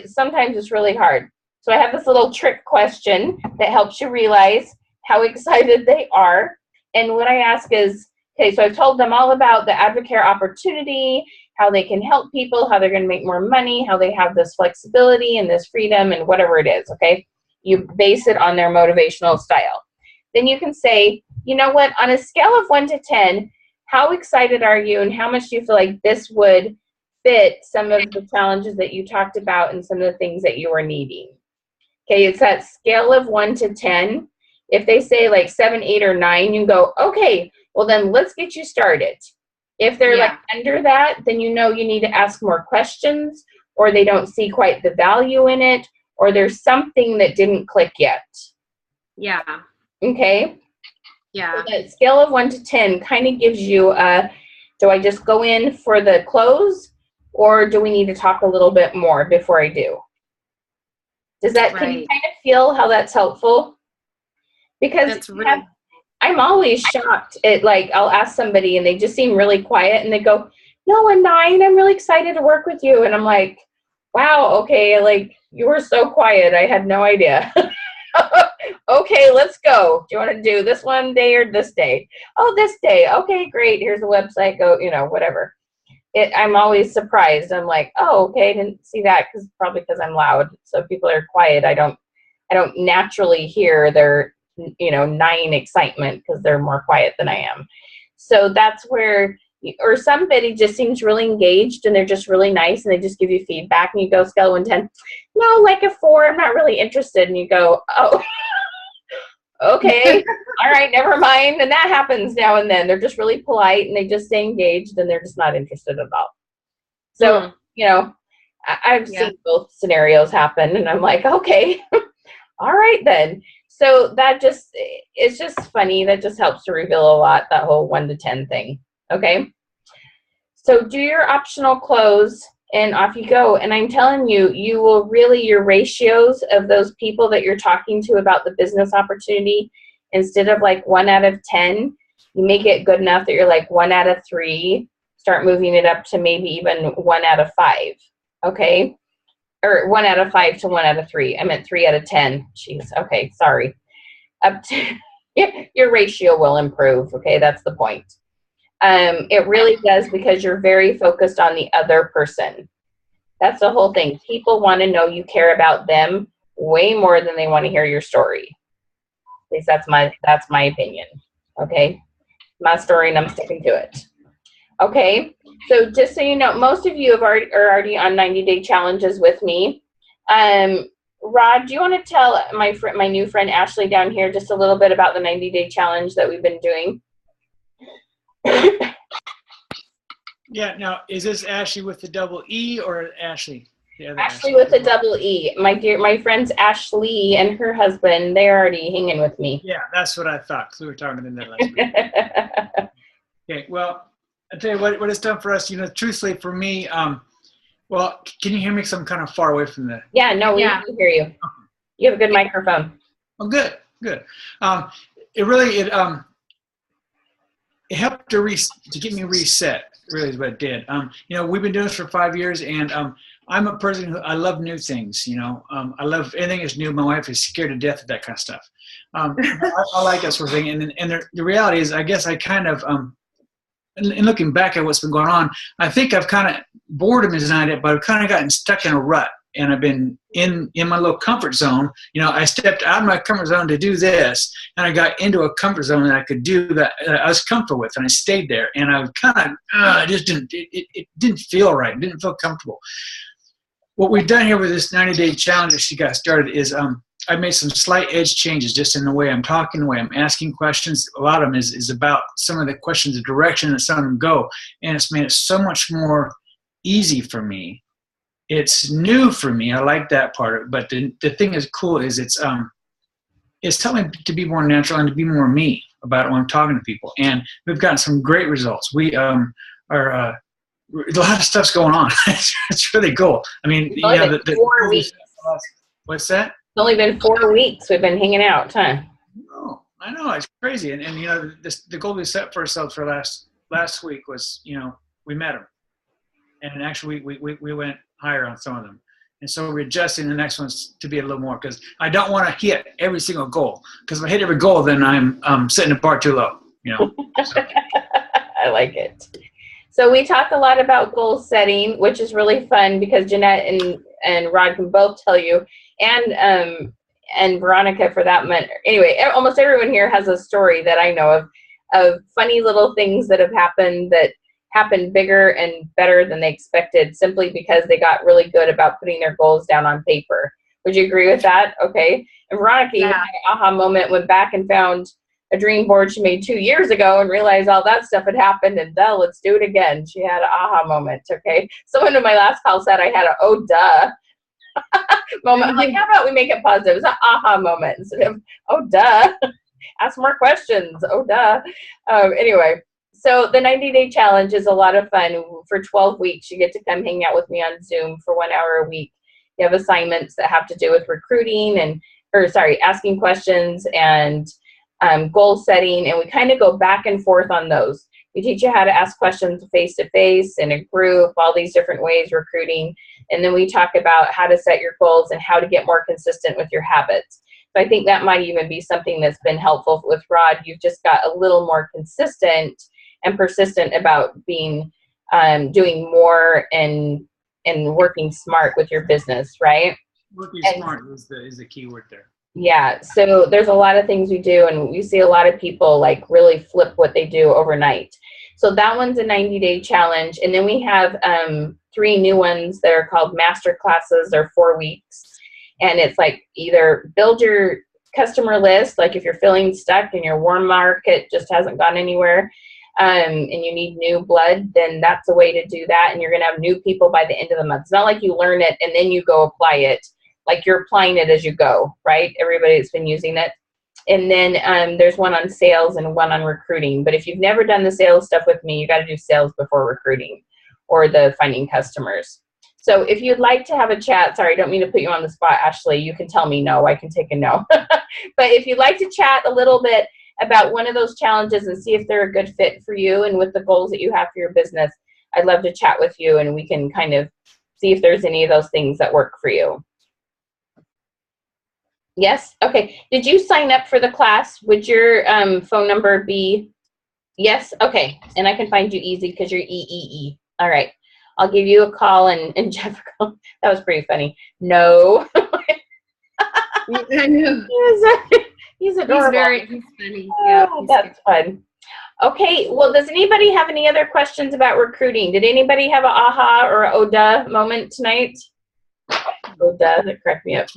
sometimes it's really hard. So I have this little trick question that helps you realize how excited they are. And what I ask is, okay, so I've told them all about the Advocare opportunity, how they can help people, how they're going to make more money, how they have this flexibility and this freedom and whatever it is, okay? You base it on their motivational style. Then you can say, you know what, on a scale of 1 to 10, how excited are you and how much do you feel like this would fit some of the challenges that you talked about and some of the things that you were needing? Okay, it's that scale of 1 to 10. If they say like 7, 8, or 9, you go, okay, well then let's get you started. If they're like under that, then you know you need to ask more questions, or they don't see quite the value in it, or there's something that didn't click yet. Yeah. Okay? Yeah. So that scale of 1 to 10 kind of gives you do I just go in for the close, or do we need to talk a little bit more before I do? Does that, can you kind of feel how that's helpful? Because that's really, I'm always shocked at, like, I'll ask somebody and they just seem really quiet and they go, no, a 9, I'm really excited to work with you. And I'm like, wow, okay, like, you were so quiet. I had no idea. Okay, let's go. Do you want to do this one day or this day? Oh, this day. Okay, great. Here's the website. Go, you know, whatever. I'm always surprised. I'm like, oh, okay, I didn't see that, probably because I'm loud. So if people are quiet, I don't naturally hear their, 9 excitement because they're more quiet than I am. So that's where, or somebody just seems really engaged and they're just really nice and they just give you feedback and you go, scale 1 to 10, no, like a 4, I'm not really interested. And you go, oh, okay, all right, never mind. And that happens now and then. They're just really polite and they just stay engaged and they're just not interested at all. So, I've seen both scenarios happen and I'm like, okay, all right then. So that it's just funny. That just helps to reveal a lot, that whole 1 to 10 thing. Okay. So do your optional close and off you go. And I'm telling you, you will really, your ratios of those people that you're talking to about the business opportunity, instead of like 1 out of 10, you make it good enough that you're like 1 out of 3, start moving it up to maybe even 1 out of 5. Okay. Or 1 out of 5 to 1 out of 3. I meant 3 out of 10. Jeez. Okay. Sorry. Up to your ratio will improve. Okay. That's the point. It really does, because you're very focused on the other person. That's the whole thing. People want to know you care about them way more than they want to hear your story. At least that's my opinion. Okay. My story and I'm sticking to it. Okay. So just so you know, most of you are already on 90-day challenges with me. Rod, do you want to tell my new friend Ashley down here just a little bit about the 90-day challenge that we've been doing? Yeah. Now, is this Ashley with the double E or Ashley? Ashley with a double E. My friends Ashley and her husband, they're already hanging with me. Yeah, that's what I thought, because we were talking to them that last week. Okay, well, I'll tell you what it's done for us, truthfully for me, well, can you hear me? Because I'm kind of far away from the... Yeah, no, we can hear you. You have a good microphone. Oh, good. It helped to get me reset, really is what it did. We've been doing this for 5 years, and I'm a person who, I love new things, I love anything that's new. My wife is scared to death of that kind of stuff. I like that sort of thing. And the reality is, I guess I kind of, in looking back at what's been going on, I think I've kind of, boredom is not it, but I've kind of gotten stuck in a rut, and I've been in my little comfort zone. I stepped out of my comfort zone to do this, and I got into a comfort zone that I could do that I was comfortable with, and I stayed there, and I was kind of, it didn't feel right. It didn't feel comfortable. What we've done here with this 90-day challenge that she got started is I made some slight edge changes just in the way I'm talking, the way I'm asking questions. A lot of them is about some of the questions, the direction that some of them go. And it's made it so much more easy for me. It's new for me. I like that part of it. But the thing is cool is it's telling me to be more natural and to be more me about it when I'm talking to people. And we've gotten some great results. We are a lot of stuff's going on. It's really cool. I mean, 4 weeks. What's that? It's only been 4 weeks we've been hanging out, huh? Oh, I know, it's crazy. And the goal we set for ourselves for last week was, we met them, and actually we went higher on some of them, and so we're adjusting the next ones to be a little more, because I don't want to hit every single goal, because if I hit every goal, then I'm setting the bar too low. So. I like it. So we talk a lot about goal setting, which is really fun because Jeanette and Rod can both tell you, and Veronica for that matter. Anyway, almost everyone here has a story that I know of funny little things that have happened that happened bigger and better than they expected, simply because they got really good about putting their goals down on paper. Would you agree with that? Okay. And Veronica even had an aha moment, went back and found a dream board she made 2 years ago and realized all that stuff had happened, and let's do it again. She had an aha moment. Okay. Someone in my last call said I had an oh duh moment. I'm like, how about we make it positive? It's an aha moment instead of oh duh. Ask more questions. Oh duh. Anyway, so the 90-day challenge is a lot of fun. For 12 weeks, you get to come hang out with me on Zoom for 1 hour a week. You have assignments that have to do with recruiting asking questions and goal setting, and we kind of go back and forth on those. We teach you how to ask questions face-to-face, in a group, all these different ways, recruiting, and then we talk about how to set your goals and how to get more consistent with your habits. So I think that might even be something that's been helpful with Rod. You've just got a little more consistent and persistent about being doing more and working smart with your business, right? Working smart is the key word there. Yeah, so there's a lot of things we do, and we see a lot of people like really flip what they do overnight. So that one's a 90-day challenge, and then we have 3 new ones that are called master classes. They're 4 weeks, and it's like either build your customer list, like if you're feeling stuck and your warm market just hasn't gone anywhere, and you need new blood, then that's a way to do that, and you're going to have new people by the end of the month. It's not like you learn it and then you go apply it. Like you're applying it as you go, right? Everybody's been using it. And then there's one on sales and one on recruiting. But if you've never done the sales stuff with me, you got to do sales before recruiting or the finding customers. So if you'd like to have a chat, sorry, I don't mean to put you on the spot, Ashley. You can tell me no. I can take a no. But if you'd like to chat a little bit about one of those challenges and see if they're a good fit for you and with the goals that you have for your business, I'd love to chat with you, and we can kind of see if there's any of those things that work for you. Yes? Okay. Did you sign up for the class? Would your phone number be? Yes? Okay. And I can find you easy because you're EEE. All right. I'll give you a call, and Jeff, that was pretty funny. No. I know. He's adorable. He's funny. Oh, yeah, that's fun. Okay. Well, does anybody have any other questions about recruiting? Did anybody have an aha or an oh duh moment tonight? Oh duh, that cracked me up.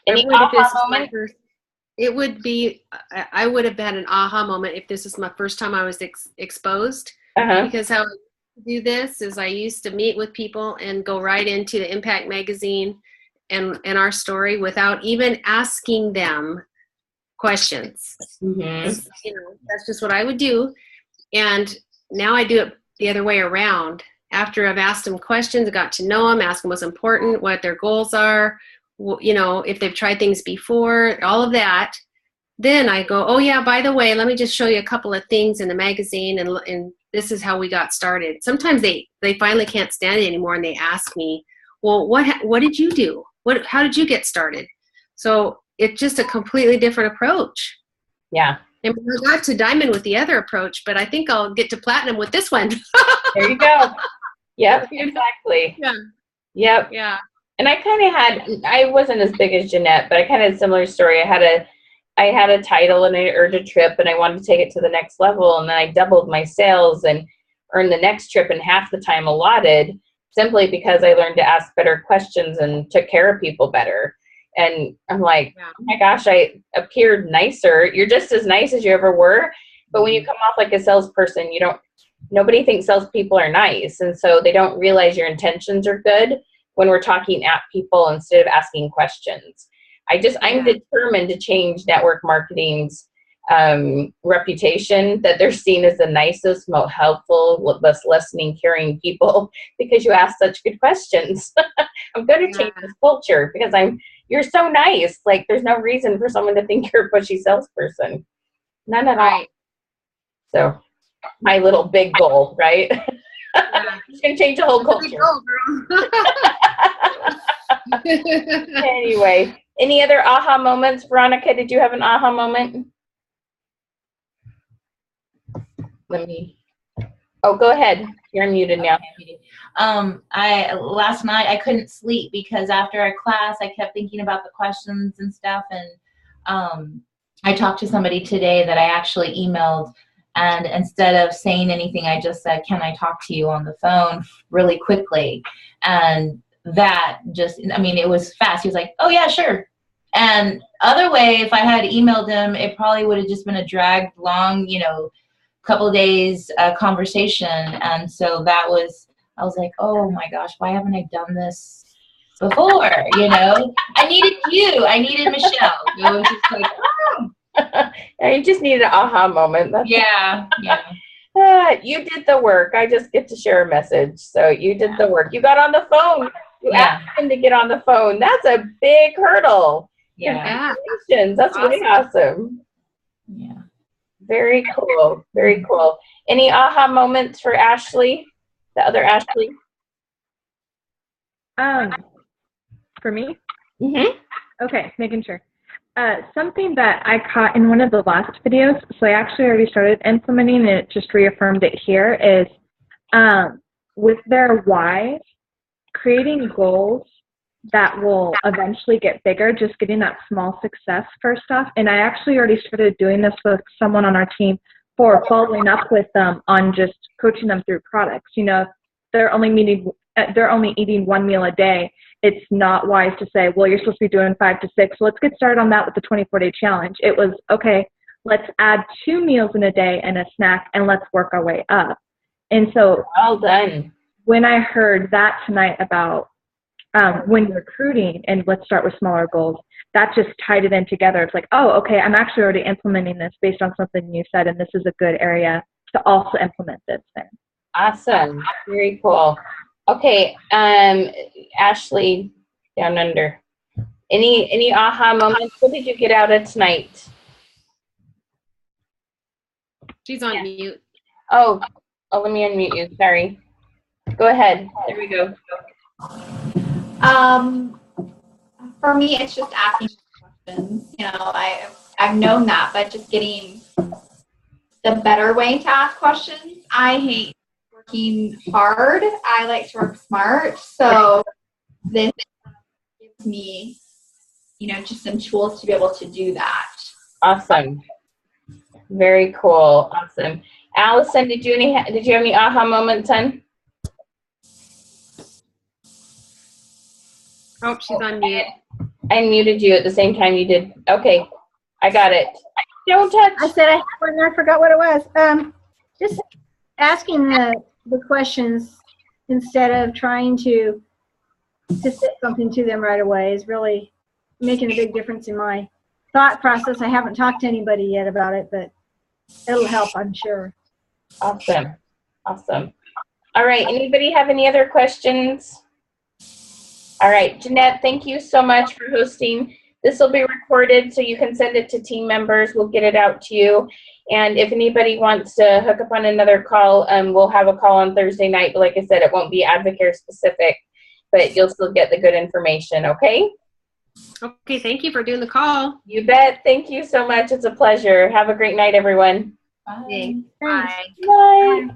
Any aha moment? It would be, I would have had an aha moment if this is my first time I was exposed. Because how I do this is I used to meet with people and go right into the Impact Magazine and our story without even asking them questions. That's just what I would do. And now I do it the other way around. After I've asked them questions, I got to know them, ask them what's important, what their goals are, if they've tried things before, all of that. Then I go, oh yeah, by the way, let me just show you a couple of things in the magazine, and this is how we got started. Sometimes they finally can't stand it anymore, and they ask me, well, what did you do? How did you get started? So it's just a completely different approach. Yeah. And I got to diamond with the other approach, but I think I'll get to platinum with this one. There you go. Yep, exactly. Yeah. Yep. Yeah. And I wasn't as big as Jeanette, but I kind of had a similar story. I had a title and I earned a trip and I wanted to take it to the next level. And then I doubled my sales and earned the next trip in half the time allotted, simply because I learned to ask better questions and took care of people better. And I'm like, oh my gosh, I appeared nicer. You're just as nice as you ever were. But when you come off like a salesperson, nobody thinks salespeople are nice. And so they don't realize your intentions are good when we're talking at people instead of asking questions. I'm determined to change network marketing's reputation, that they're seen as the nicest, most helpful, most listening, caring people because you ask such good questions. I'm going to change this culture because you're so nice. Like, there's no reason for someone to think you're a pushy salesperson. None at all. So, my little big goal, right? It's going to change the whole culture. Anyway, any other aha moments? Veronica, did you have an aha moment? Go ahead. You're muted now. Last night I couldn't sleep because after our class I kept thinking about the questions and stuff, and I talked to somebody today that I actually emailed, and instead of saying anything I just said, can I talk to you on the phone really quickly? And that it was fast. He was like, oh yeah, sure. And other way, if I had emailed him, it probably would have just been a dragged long, couple of days conversation. And so I was like, oh my gosh, why haven't I done this before? I needed you. I needed Michelle. It was just like, you just needed an aha moment. Yeah. You did the work. I just get to share a message. So you did the work. You got on the phone. You asked him to get on the phone. That's a big hurdle. Yeah. Congratulations. That's really awesome. Yeah. Very cool. Very cool. Any aha moments for Ashley? The other Ashley? For me? Mm-hmm. Okay, making sure. Something that I caught in one of the last videos, so I actually already started implementing and it just reaffirmed it here, is with their why, creating goals that will eventually get bigger, just getting that small success first off. And I actually already started doing this with someone on our team for following up with them on just coaching them through products. They're only eating one meal a day. It's not wise to say, well, you're supposed to be doing 5 to 6. So let's get started on that with the 24-day challenge. It was, okay, let's add 2 meals in a day and a snack, and let's work our way up. And so well done. When I heard that tonight about when recruiting and let's start with smaller goals, that just tied it in together. It's like, oh, okay, I'm actually already implementing this based on something you said, and this is a good area to also implement this in. Awesome. Very cool. Okay, Ashley, down under. Any aha moments? What did you get out of tonight? She's on mute. Oh, let me unmute you. Sorry. Go ahead. There we go. For me, it's just asking questions. I've known that, but just getting the better way to ask questions. I hate working hard. I like to work smart. So this gives me, just some tools to be able to do that. Awesome. Very cool. Awesome. Allison, did you have any aha moments, son? Oh, she's on mute. I muted you at the same time you did. Okay, I got it. Don't touch. I said I had one and I forgot what it was. Just asking the questions instead of trying to say something to them right away is really making a big difference in my thought process. I haven't talked to anybody yet about it, but it'll help, I'm sure. Awesome. Awesome. All right. Anybody have any other questions? All right. Jeanette, thank you so much for hosting. This will be recorded so you can send it to team members. We'll get it out to you. And if anybody wants to hook up on another call, we'll have a call on Thursday night. But like I said, it won't be Advocare specific, but you'll still get the good information, okay? Okay, thank you for doing the call. You bet. Thank you so much. It's a pleasure. Have a great night, everyone. Bye. Thanks. Bye.